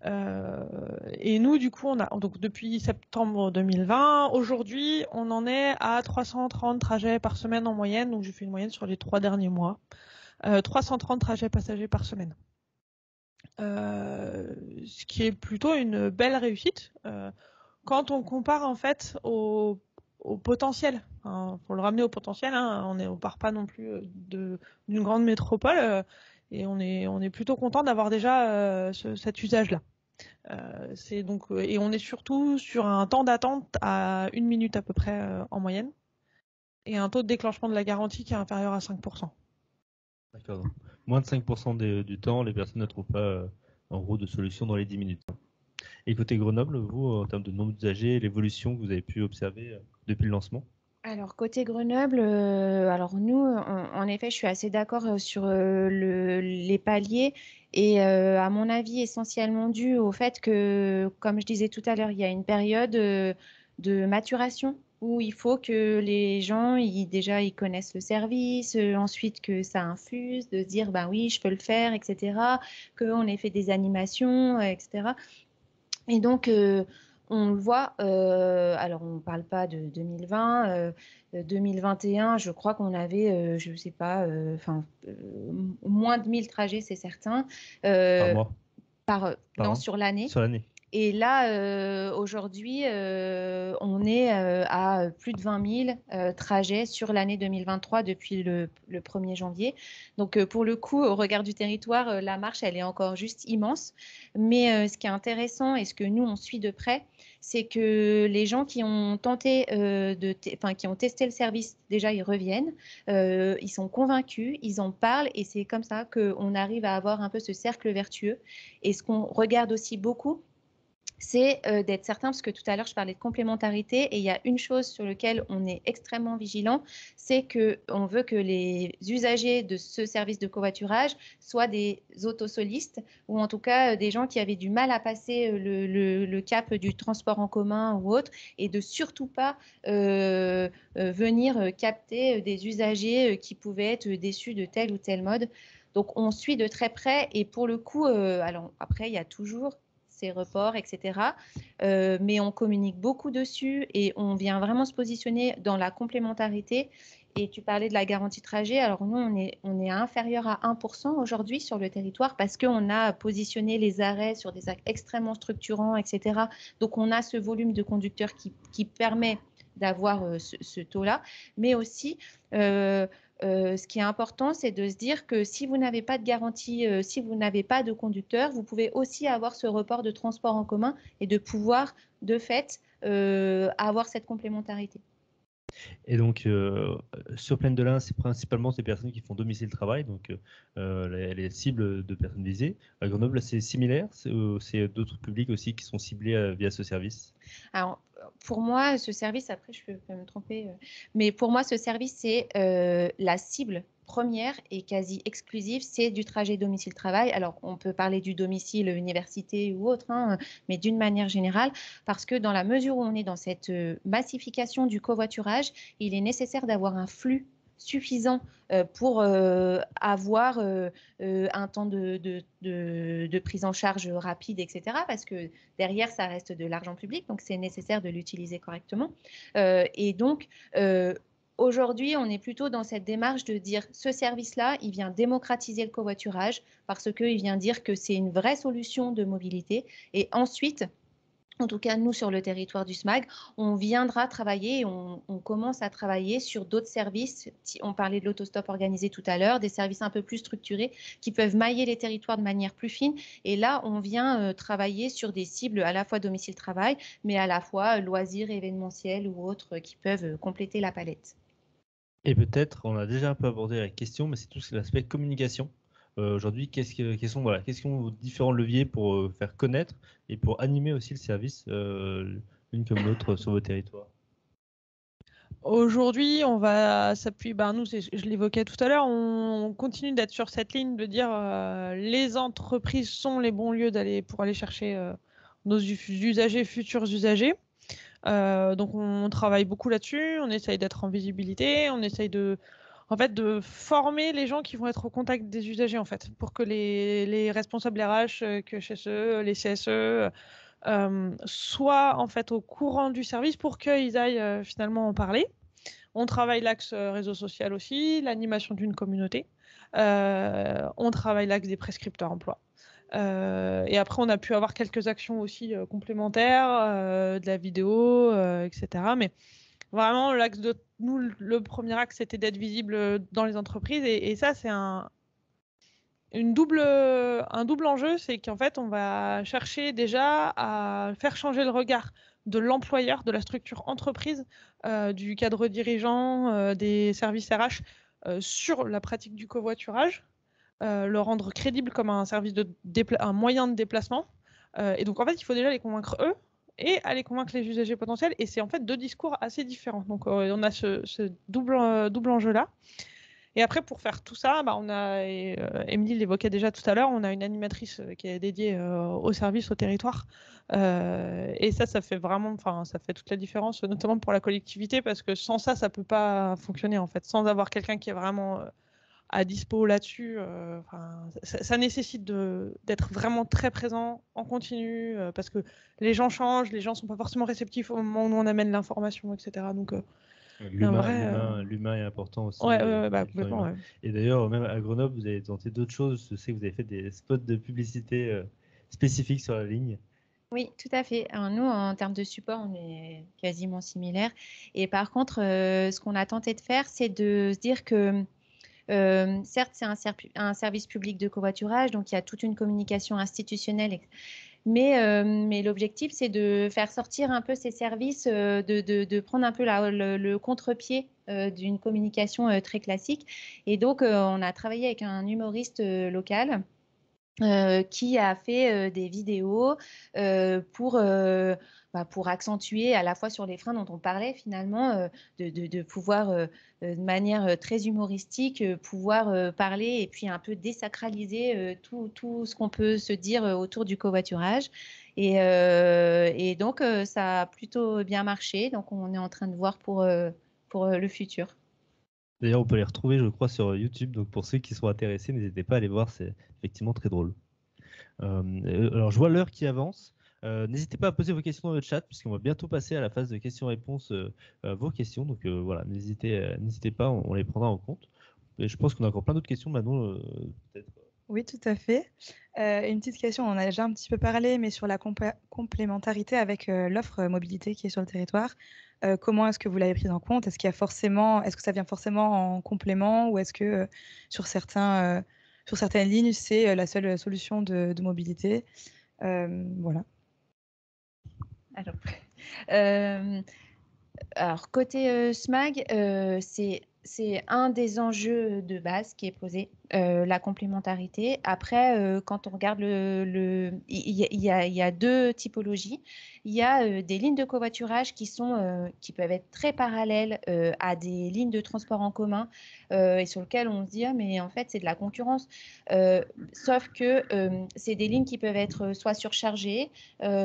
Et nous, du coup, donc depuis septembre 2020, aujourd'hui, on en est à 330 trajets par semaine en moyenne. Donc, j'ai fait une moyenne sur les 3 derniers mois. 330 trajets passagers par semaine. Ce qui est plutôt une belle réussite quand on compare en fait au potentiel. Faut le ramener au potentiel. On part pas non plus d'une grande métropole et on est plutôt content d'avoir déjà cet usage-là. Et on est surtout sur un temps d'attente à 1 minute à peu près en moyenne et un taux de déclenchement de la garantie qui est inférieur à 5%. D'accord. Donc, moins de 5% du temps, les personnes ne trouvent pas en gros de solution dans les 10 minutes. Et côté Grenoble, vous, en termes de nombre d'usagers, l'évolution que vous avez pu observer depuis le lancement? Alors, côté Grenoble, alors nous, en effet, je suis assez d'accord sur les paliers et à mon avis, essentiellement dû au fait que, comme je disais tout à l'heure, il y a une période de maturation où il faut que les gens, ils connaissent le service, ensuite que ça infuse, de se dire, ben oui, je peux le faire, etc., qu'on ait fait des animations, etc. Et donc, on le voit, alors on ne parle pas de 2020, 2021, je crois qu'on avait, je ne sais pas, moins de 1000 trajets, c'est certain. Par mois? Non, sur l'année. Sur l'année. Et là, aujourd'hui, on est à plus de 20 000 trajets sur l'année 2023 depuis le 1er janvier. Donc, pour le coup, au regard du territoire, la marche, elle est encore juste immense. Mais ce qui est intéressant et ce que nous, on suit de près, c'est que les gens qui ont tenté qui ont testé le service, déjà, ils reviennent. Ils sont convaincus, ils en parlent et c'est comme ça qu'on arrive à avoir un peu ce cercle vertueux. Et ce qu'on regarde aussi beaucoup, c'est d'être certain, parce que tout à l'heure je parlais de complémentarité et il y a une chose sur laquelle on est extrêmement vigilant, c'est qu'on veut que les usagers de ce service de covoiturage soient des autosolistes ou en tout cas des gens qui avaient du mal à passer le cap du transport en commun ou autre et de surtout pas venir capter des usagers qui pouvaient être déçus de tel ou tel mode. Donc on suit de très près et pour le coup, alors après il y a toujours ces reports, etc. Mais on communique beaucoup dessus et on vient vraiment se positionner dans la complémentarité. Et tu parlais de la garantie trajet. Alors nous, on est inférieur à 1% aujourd'hui sur le territoire parce qu'on a positionné les arrêts sur des actes extrêmement structurants, etc. Donc on a ce volume de conducteurs qui permet d'avoir ce taux-là. Mais aussi, ce qui est important, c'est de se dire que si vous n'avez pas de garantie, si vous n'avez pas de conducteur, vous pouvez aussi avoir ce report de transport en commun et de pouvoir, de fait, avoir cette complémentarité. Et donc, sur Plaine de l'Ain, c'est principalement ces personnes qui font domicile-travail, donc les cibles de personnes visées. À Grenoble, c'est similaire, c'est d'autres publics aussi qui sont ciblés via ce service. Alors, pour moi, ce service, après je peux me tromper, mais pour moi, ce service, c'est la cible première et quasi exclusive, c'est du trajet domicile-travail. Alors, on peut parler du domicile université ou autre, hein, mais d'une manière générale, parce que dans la mesure où on est dans cette massification du covoiturage, il est nécessaire d'avoir un flux suffisant pour avoir un temps de prise en charge rapide, etc. Parce que derrière, ça reste de l'argent public, donc c'est nécessaire de l'utiliser correctement. Et donc, aujourd'hui, on est plutôt dans cette démarche de dire ce service-là, il vient démocratiser le covoiturage parce qu'il vient dire que c'est une vraie solution de mobilité. Et ensuite, en tout cas, nous, sur le territoire du SMAG, on viendra travailler, on commence à travailler sur d'autres services. On parlait de l'autostop organisé tout à l'heure, des services un peu plus structurés qui peuvent mailler les territoires de manière plus fine. Et là, on vient travailler sur des cibles à la fois domicile-travail, mais à la fois loisirs, événementiels ou autres qui peuvent compléter la palette. Et peut-être, on a déjà un peu abordé la question, mais c'est tout l'aspect communication. Aujourd'hui, quels sont vos différents leviers pour faire connaître et pour animer aussi le service l'une comme l'autre sur vos territoires? Aujourd'hui, on va s'appuyer, nous, je l'évoquais tout à l'heure, on continue d'être sur cette ligne de dire les entreprises sont les bons lieux pour aller chercher nos usagers, futurs usagers. Donc on travaille beaucoup là-dessus, on essaye d'être en visibilité, on essaye de former les gens qui vont être au contact des usagers en fait, pour que les responsables RH, que HSE, les CSE soient en fait au courant du service pour qu'ils aillent finalement en parler. On travaille l'axe réseau social aussi, l'animation d'une communauté. On travaille l'axe des prescripteurs emploi. Et après, on a pu avoir quelques actions aussi complémentaires, de la vidéo, etc. Mais vraiment, l'axe de nous, le premier axe, c'était d'être visible dans les entreprises. Et ça, c'est un double enjeu, c'est qu'en fait, on va chercher déjà à faire changer le regard de l'employeur, de la structure entreprise, du cadre dirigeant, des services RH sur la pratique du covoiturage. Le rendre crédible comme un service un moyen de déplacement. Et donc en fait, il faut déjà les convaincre eux et aller convaincre les usagers potentiels. Et c'est en fait deux discours assez différents. Donc on a ce double enjeu-là. Et après, pour faire tout ça, on a, Émilie l'évoquait déjà tout à l'heure, on a une animatrice qui est dédiée au service, au territoire. Et ça fait vraiment, ça fait toute la différence, notamment pour la collectivité, parce que sans ça, ça peut pas fonctionner en fait. Sans avoir quelqu'un qui est vraiment à dispo là-dessus, ça nécessite d'être vraiment très présent en continu, parce que les gens changent, les gens sont pas forcément réceptifs au moment où on amène l'information, etc. Donc l'humain est important aussi. Ouais, complètement. Ouais. Et d'ailleurs, même à Grenoble, vous avez tenté d'autres choses. Je sais que vous avez fait des spots de publicité spécifiques sur la ligne. Oui, tout à fait. Alors, nous, en termes de support, on est quasiment similaires. Et par contre, ce qu'on a tenté de faire, c'est de se dire que certes, c'est un service public de covoiturage, donc il y a toute une communication institutionnelle, mais l'objectif, c'est de faire sortir un peu ces services, de prendre un peu le contre-pied d'une communication très classique. Et donc, on a travaillé avec un humoriste local qui a fait des vidéos pour accentuer à la fois sur les freins dont on parlait finalement, de pouvoir de manière très humoristique pouvoir parler et puis un peu désacraliser tout ce qu'on peut se dire autour du covoiturage. Et donc ça a plutôt bien marché, donc on est en train de voir pour le futur. D'ailleurs, on peut les retrouver, je crois, sur YouTube. Donc, pour ceux qui sont intéressés, n'hésitez pas à aller voir. C'est effectivement très drôle. Alors, je vois l'heure qui avance. N'hésitez pas à poser vos questions dans le chat, puisqu'on va bientôt passer à la phase de questions-réponses, vos questions. Donc, voilà, n'hésitez pas, on les prendra en compte. Et je pense qu'on a encore plein d'autres questions, Manon, peut-être. Oui, tout à fait. Une petite question, on en a déjà un petit peu parlé, mais sur la complémentarité avec l'offre mobilité qui est sur le territoire, comment est-ce que vous l'avez prise en compte? Est-ce que ça vient forcément en complément ou est-ce que sur certaines lignes, c'est la seule solution de mobilité? Voilà. Alors, côté SMAG, c'est un des enjeux de base qui est posé, la complémentarité. Après, quand on regarde il y a deux typologies. Il y a des lignes de covoiturage qui peuvent être très parallèles à des lignes de transport en commun et sur lesquelles on se dit, ah, mais en fait, c'est de la concurrence. Sauf que c'est des lignes qui peuvent être soit surchargées,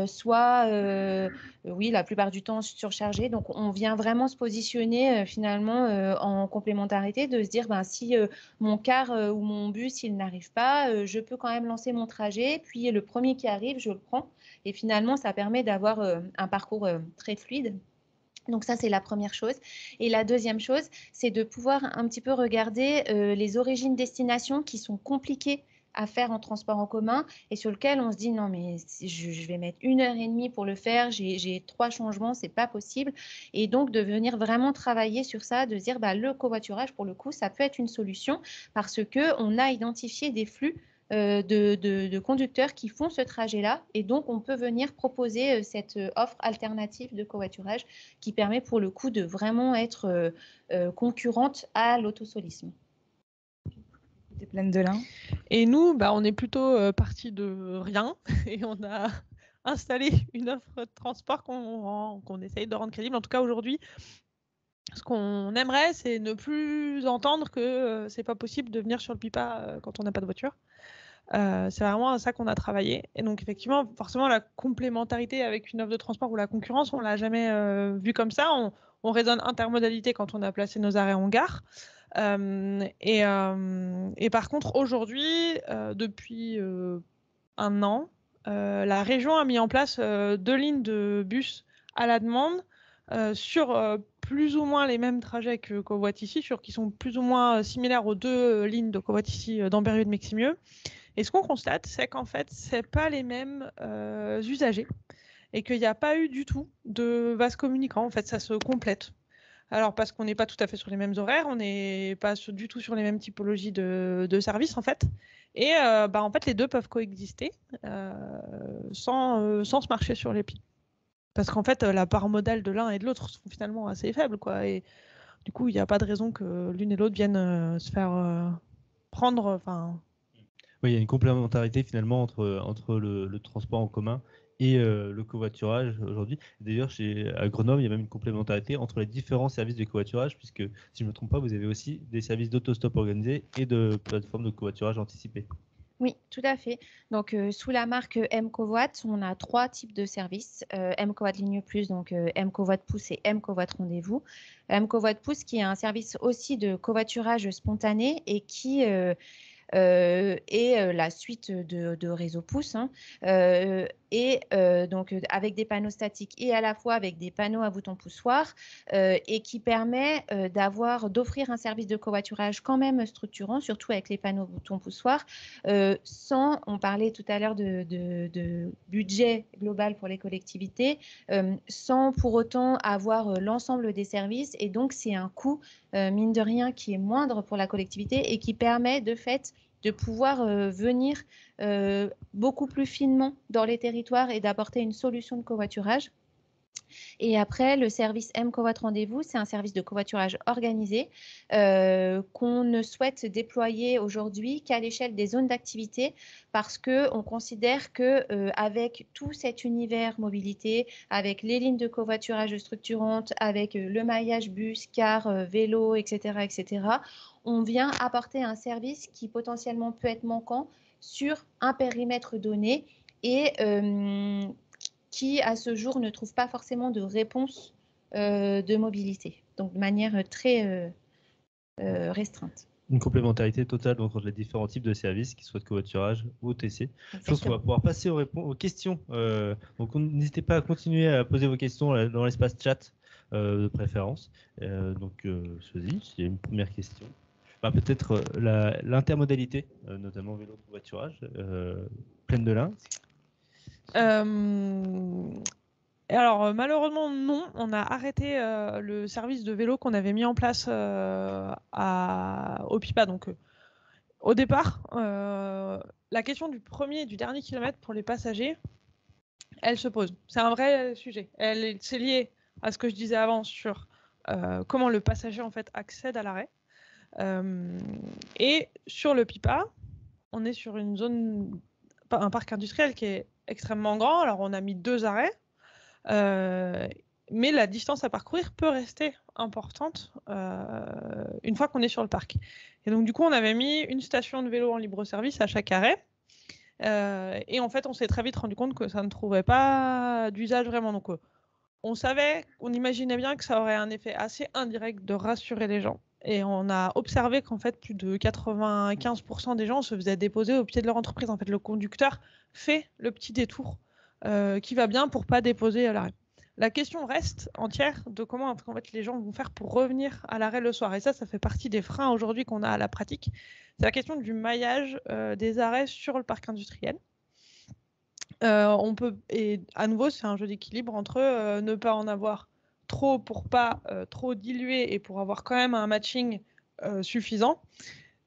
soit oui, la plupart du temps surchargé. Donc, on vient vraiment se positionner finalement en complémentarité, de se dire, ben, si mon car ou mon bus, il n'arrive pas, je peux quand même lancer mon trajet, puis le premier qui arrive, je le prends. Et finalement, ça permet d'avoir un parcours très fluide. Donc ça, c'est la première chose. Et la deuxième chose, c'est de pouvoir un petit peu regarder les origines-destinations qui sont compliquées à faire en transport en commun et sur lequel on se dit non mais je vais mettre 1 heure et demie pour le faire, j'ai 3 changements, c'est pas possible. Et donc de venir vraiment travailler sur ça, de dire bah, le covoiturage pour le coup ça peut être une solution parce que on a identifié des flux de conducteurs qui font ce trajet-là et donc on peut venir proposer cette offre alternative de covoiturage qui permet pour le coup de vraiment être concurrente à l'autosolisme. Des plaines de l'Ain. Et nous, bah, on est plutôt parti de rien et on a installé une offre de transport qu'on essaye de rendre crédible. En tout cas, aujourd'hui, ce qu'on aimerait, c'est ne plus entendre que c'est pas possible de venir sur le Pipa quand on n'a pas de voiture. C'est vraiment à ça qu'on a travaillé. Et donc, effectivement, forcément, la complémentarité avec une offre de transport ou la concurrence, on l'a jamais vu comme ça. On raisonne intermodalité quand on a placé nos arrêts en gare. Et par contre, aujourd'hui, depuis 1 an, la région a mis en place 2 lignes de bus à la demande sur plus ou moins les mêmes trajets que Covoit ici, qui sont plus ou moins similaires aux 2 lignes de Covoit ici d'Ambérieu et de Meximieux. Et ce qu'on constate, c'est qu'en fait, c'est pas les mêmes usagers et qu'il n'y a pas eu du tout de vases communicants. En fait, ça se complète. Alors, parce qu'on n'est pas tout à fait sur les mêmes horaires, on n'est pas du tout sur les mêmes typologies de services, en fait. Et en fait, les deux peuvent coexister sans se marcher sur les pieds. Parce qu'en fait, la part modale de l'un et de l'autre sont finalement assez faibles, quoi. Et du coup, il n'y a pas de raison que l'une et l'autre viennent se faire prendre. Oui, il y a une complémentarité finalement entre le transport en commun et le covoiturage aujourd'hui. D'ailleurs, à Grenoble, il y a même une complémentarité entre les différents services de covoiturage, puisque si je ne me trompe pas, vous avez aussi des services d'autostop organisés et de plateformes de covoiturage anticipées. Oui, tout à fait. Donc, sous la marque M-Covoit, on a 3 types de services. M-Covoit Ligne Plus, donc M-Covoit Pouce et M-Covoit Rendez-vous. M-Covoit Pouce qui est un service aussi de covoiturage spontané et qui est la suite de Réseau Pouce. et donc avec des panneaux statiques et à la fois avec des panneaux à boutons poussoirs et qui permet d'offrir un service de covoiturage quand même structurant, surtout avec les panneaux boutons poussoirs, sans, on parlait tout à l'heure de budget global pour les collectivités, sans pour autant avoir l'ensemble des services, et donc c'est un coût, mine de rien, qui est moindre pour la collectivité et qui permet de fait de pouvoir venir beaucoup plus finement dans les territoires et d'apporter une solution de covoiturage. Et après, le service M-Covoit Rendez-vous, c'est un service de covoiturage organisé qu'on ne souhaite déployer aujourd'hui qu'à l'échelle des zones d'activité, parce qu'on considère qu'avec tout cet univers mobilité, avec les lignes de covoiturage structurantes, avec le maillage bus, car, vélo, etc., on vient apporter un service qui potentiellement peut être manquant sur un périmètre donné et qui, à ce jour, ne trouve pas forcément de réponse de mobilité, donc de manière très restreinte. Une complémentarité totale donc, entre les différents types de services, qu'ils soient de covoiturage ou OTC. Je pense qu'on va pouvoir passer aux questions. Donc n'hésitez pas à continuer à poser vos questions dans l'espace chat de préférence. Donc choisis, il y a une première question. Peut-être l'intermodalité, notamment vélo covoiturage, Plaine de l'Ain. Alors malheureusement non, on a arrêté le service de vélo qu'on avait mis en place au PIPA. Donc au départ, la question du premier et du dernier kilomètre pour les passagers, elle se pose. C'est un vrai sujet. C'est lié à ce que je disais avant sur comment le passager en fait accède à l'arrêt. Et sur le PIPA, on est sur une zone, un parc industriel qui est extrêmement grand. Alors on a mis 2 arrêts. Mais la distance à parcourir peut rester importante une fois qu'on est sur le parc. Et donc du coup, on avait mis une station de vélo en libre service à chaque arrêt. Et en fait, on s'est très vite rendu compte que ça ne trouvait pas d'usage vraiment. Donc on imaginait bien que ça aurait un effet assez indirect de rassurer les gens. Et on a observé qu'en fait, plus de 95% des gens se faisaient déposer au pied de leur entreprise. En fait, le conducteur fait le petit détour qui va bien pour pas déposer à l'arrêt. La question reste entière de comment en fait, les gens vont faire pour revenir à l'arrêt le soir. Et ça fait partie des freins aujourd'hui qu'on a à la pratique. C'est la question du maillage des arrêts sur le parc industriel. Et à nouveau, c'est un jeu d'équilibre entre ne pas en avoir trop pour pas trop diluer et pour avoir quand même un matching suffisant,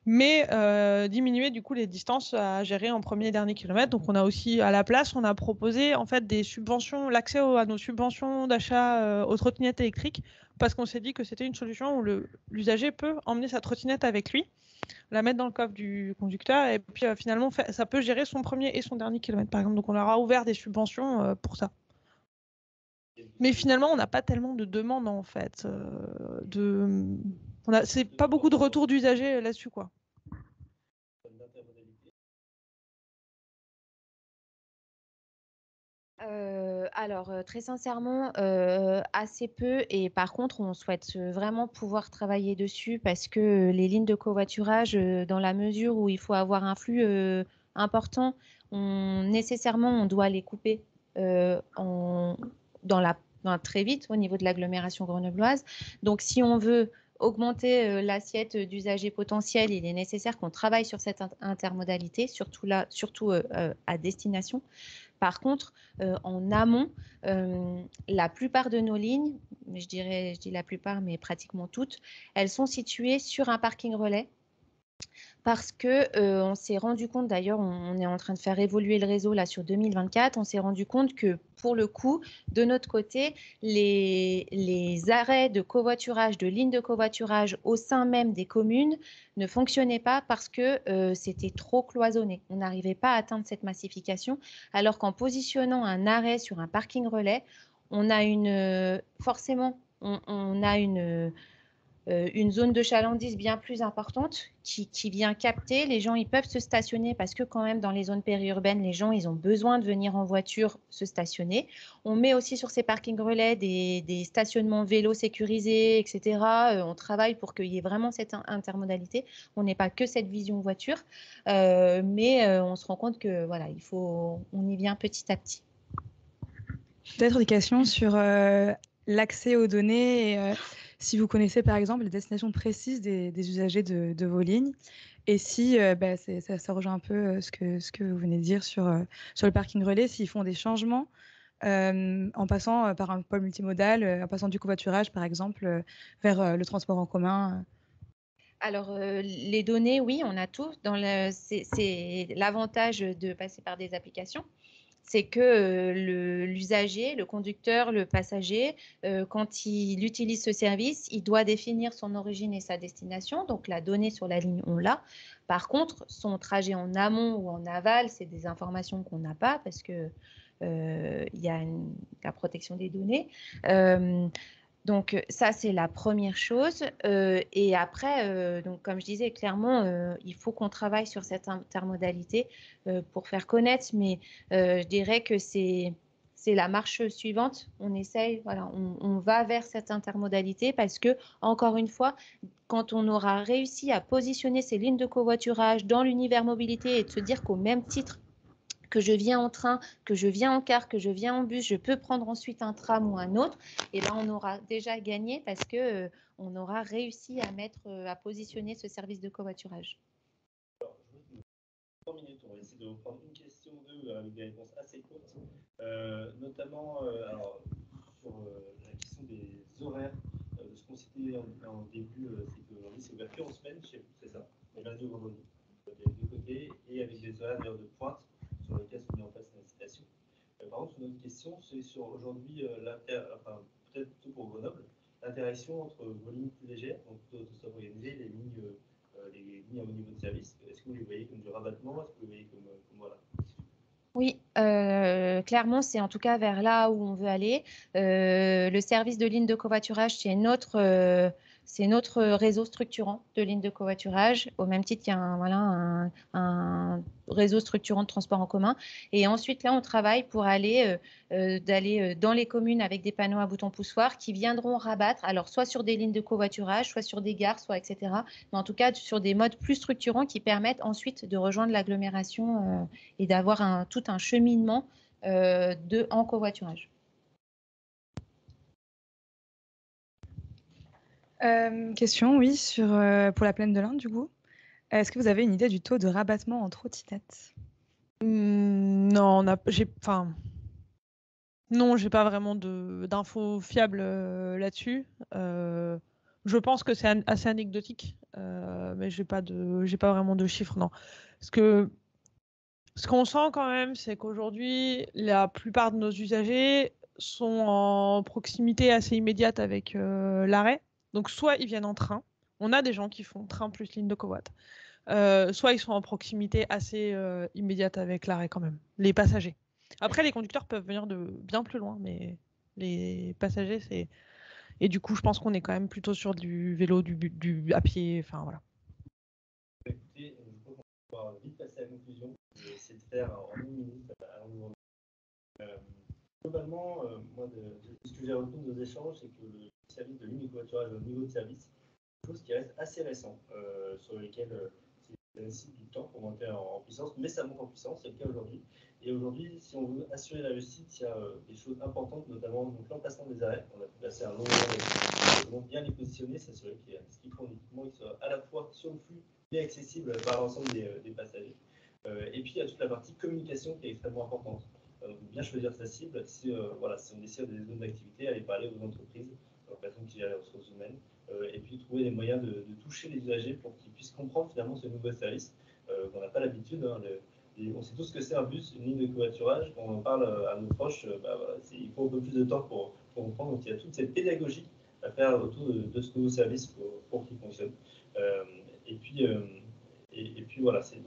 mais diminuer du coup les distances à gérer en premier et dernier kilomètre. Donc on a aussi à la place, on a proposé en fait des subventions, l'accès à nos subventions d'achat aux trottinettes électriques, parce qu'on s'est dit que c'était une solution où l'usager peut emmener sa trottinette avec lui, la mettre dans le coffre du conducteur, et puis finalement ça peut gérer son premier et son dernier kilomètre par exemple. Donc on leur a ouvert des subventions pour ça. Mais finalement, on n'a pas tellement de demandes en fait. C'est pas beaucoup de retours d'usagers là-dessus, quoi. Alors, très sincèrement, assez peu. Et par contre, on souhaite vraiment pouvoir travailler dessus, parce que les lignes de covoiturage, dans la mesure où il faut avoir un flux important, nécessairement, on doit les couper très vite au niveau de l'agglomération grenobloise. Donc, si on veut augmenter l'assiette d'usagers potentiels, il est nécessaire qu'on travaille sur cette intermodalité, surtout à destination. Par contre, en amont, la plupart de nos lignes, je dis la plupart, mais pratiquement toutes, elles sont situées sur un parking relais. Parce que on s'est rendu compte, d'ailleurs, on est en train de faire évoluer le réseau là sur 2024, on s'est rendu compte que pour le coup, de notre côté, les arrêts de covoiturage, de lignes de covoiturage au sein même des communes ne fonctionnaient pas, parce que c'était trop cloisonné. On n'arrivait pas à atteindre cette massification, alors qu'en positionnant un arrêt sur un parking relais, on a forcément une zone de chalandise bien plus importante qui vient capter. Les gens, ils peuvent se stationner, parce que quand même dans les zones périurbaines, les gens, ils ont besoin de venir en voiture se stationner. On met aussi sur ces parkings relais des stationnements vélos sécurisés, etc. On travaille pour qu'il y ait vraiment cette intermodalité. On n'est pas que cette vision voiture, mais on se rend compte que voilà, on y vient petit à petit. Peut-être des questions sur l'accès aux données et si vous connaissez par exemple les destinations précises des usagers de vos lignes et si ça rejoint un peu ce que vous venez de dire sur le parking relais, s'ils font des changements en passant par un pôle multimodal, en passant du covoiturage par exemple vers le transport en commun. Alors, les données, oui, on a tout. C'est l'avantage de passer par des applications. C'est que l'usager, le conducteur, le passager, quand il utilise ce service, il doit définir son origine et sa destination. Donc, la donnée sur la ligne, on l'a. Par contre, son trajet en amont ou en aval, c'est des informations qu'on n'a pas parce que il y a la protection des données. Donc ça, c'est la première chose. Et après, donc, comme je disais, clairement, il faut qu'on travaille sur cette intermodalité pour faire connaître. Mais je dirais que c'est la marche suivante. On essaye, voilà, on va vers cette intermodalité parce que, encore une fois, quand on aura réussi à positionner ces lignes de covoiturage dans l'univers mobilité et de se dire qu'au même titre que je viens en train, que je viens en car, que je viens en bus, je peux prendre ensuite un tram ou un autre, et ben on aura déjà gagné parce que on aura réussi à positionner ce service de covoiturage. 3 minutes, on va essayer de vous prendre une question ou deux avec des réponses assez courtes, notamment alors, sur la question des horaires. Ce qu'on s'était en début, c'est qu'aujourd'hui c'est ouvert en semaine, c'est ça, le lundi au vendredi, des deux côtés, et avec des horaires d'heure de pointe sur lesquels sont mis en place l'incitation. Par contre, une autre question, c'est sur aujourd'hui, peut-être plutôt pour Grenoble, l'interaction entre vos lignes plus légères, donc plutôt organisées, les lignes à haut niveau de service. Est-ce que vous les voyez comme du rabattement? Est-ce que vous les voyez comme voilà? Oui, clairement, c'est en tout cas vers là où on veut aller. Le service de ligne de covoiturage, c'est notre réseau structurant de ligne de covoiturage, au même titre qu'il y a un réseau structurant de transport en commun. Et ensuite, là, on travaille pour d'aller dans les communes avec des panneaux à boutons poussoirs qui viendront rabattre, alors soit sur des lignes de covoiturage, soit sur des gares, soit etc. Mais en tout cas, sur des modes plus structurants qui permettent ensuite de rejoindre l'agglomération et d'avoir tout un cheminement en covoiturage. Question, oui, pour la plaine de l'Inde, du coup. Est-ce que vous avez une idée du taux de rabattement en trottinette? Non, non, j'ai pas vraiment d'infos fiables là-dessus. Je pense que c'est assez anecdotique, mais j'ai pas vraiment de chiffres, non. Ce qu'on sent quand même, c'est qu'aujourd'hui, la plupart de nos usagers sont en proximité assez immédiate avec l'arrêt. Donc, soit ils viennent en train. On a des gens qui font train plus ligne de covoit. Soit ils sont en proximité assez immédiate avec l'arrêt quand même, les passagers. Après, les conducteurs peuvent venir de bien plus loin, mais les passagers, c'est... Et du coup, je pense qu'on est quand même plutôt sur du vélo, du à pied, enfin voilà. Écoutez, je crois qu'on va vite passer à la conclusion. Je vais essayer de faire en une minute globalement, moi, ce que j'ai retenu de nos échanges, c'est que le service de ligne de covoiturage au niveau de service, c'est quelque chose qui reste assez récent, sur lequel ça nécessite du temps pour monter en puissance, mais ça monte en puissance, c'est le cas aujourd'hui. Et aujourd'hui, si on veut assurer la réussite, il y a des choses importantes, notamment l'emplacement des arrêts. On a pu passer un long moment, bien les positionner, s'assurer qu'il faut un équipement qui soit à la fois sur le flux et accessible par l'ensemble des passagers. Et puis, il y a toute la partie communication qui est extrêmement importante. Bien choisir sa cible, si on décide des zones d'activité, aller parler aux entreprises, aux personnes qui gèrent les ressources humaines, et puis trouver des moyens de toucher les usagers pour qu'ils puissent comprendre finalement ce nouveau service qu'on n'a pas l'habitude. On sait tous ce que c'est un bus, une ligne de covoiturage. Quand on en parle à nos proches, il faut un peu plus de temps pour comprendre. Donc il y a toute cette pédagogie à faire autour de ce nouveau service pour qu'il fonctionne. Et puis voilà, c'est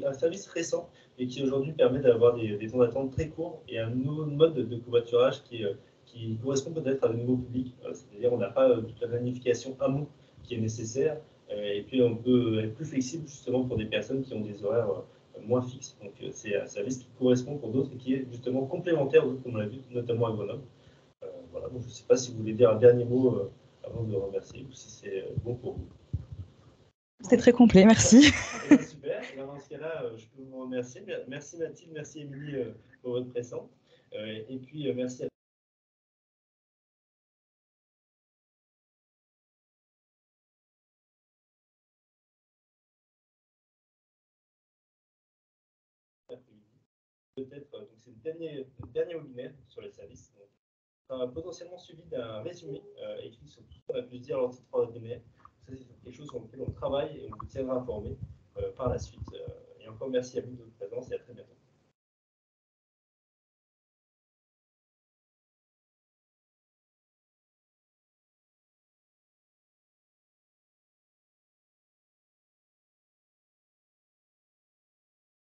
un service récent et qui aujourd'hui permet d'avoir des temps d'attente très courts et un nouveau mode de covoiturage qui correspond peut-être à de nouveaux publics. C'est-à-dire on n'a pas toute la planification amont qui est nécessaire et puis on peut être plus flexible justement pour des personnes qui ont des horaires moins fixes. Donc c'est un service qui correspond pour d'autres et qui est justement complémentaire aux autres, comme on l'a vu, notamment à Grenoble. Voilà, donc je ne sais pas si vous voulez dire un dernier mot avant de remercier ou si c'est bon pour vous. C'était très complet, merci. Super, dans ce cas-là, je peux vous remercier. Merci Mathilde, merci Émilie pour votre présence. Et puis merci à peut-être, donc c'est le dernier webinaire sur les services. Donc, potentiellement suivi d'un résumé écrit sur tout ce qu'on a pu se dire lors de ces 3 webinaires. Ça, c'est quelque chose sur lequel on travaille et on vous tiendra informé par la suite. Et encore merci à vous de votre présence et à très bientôt.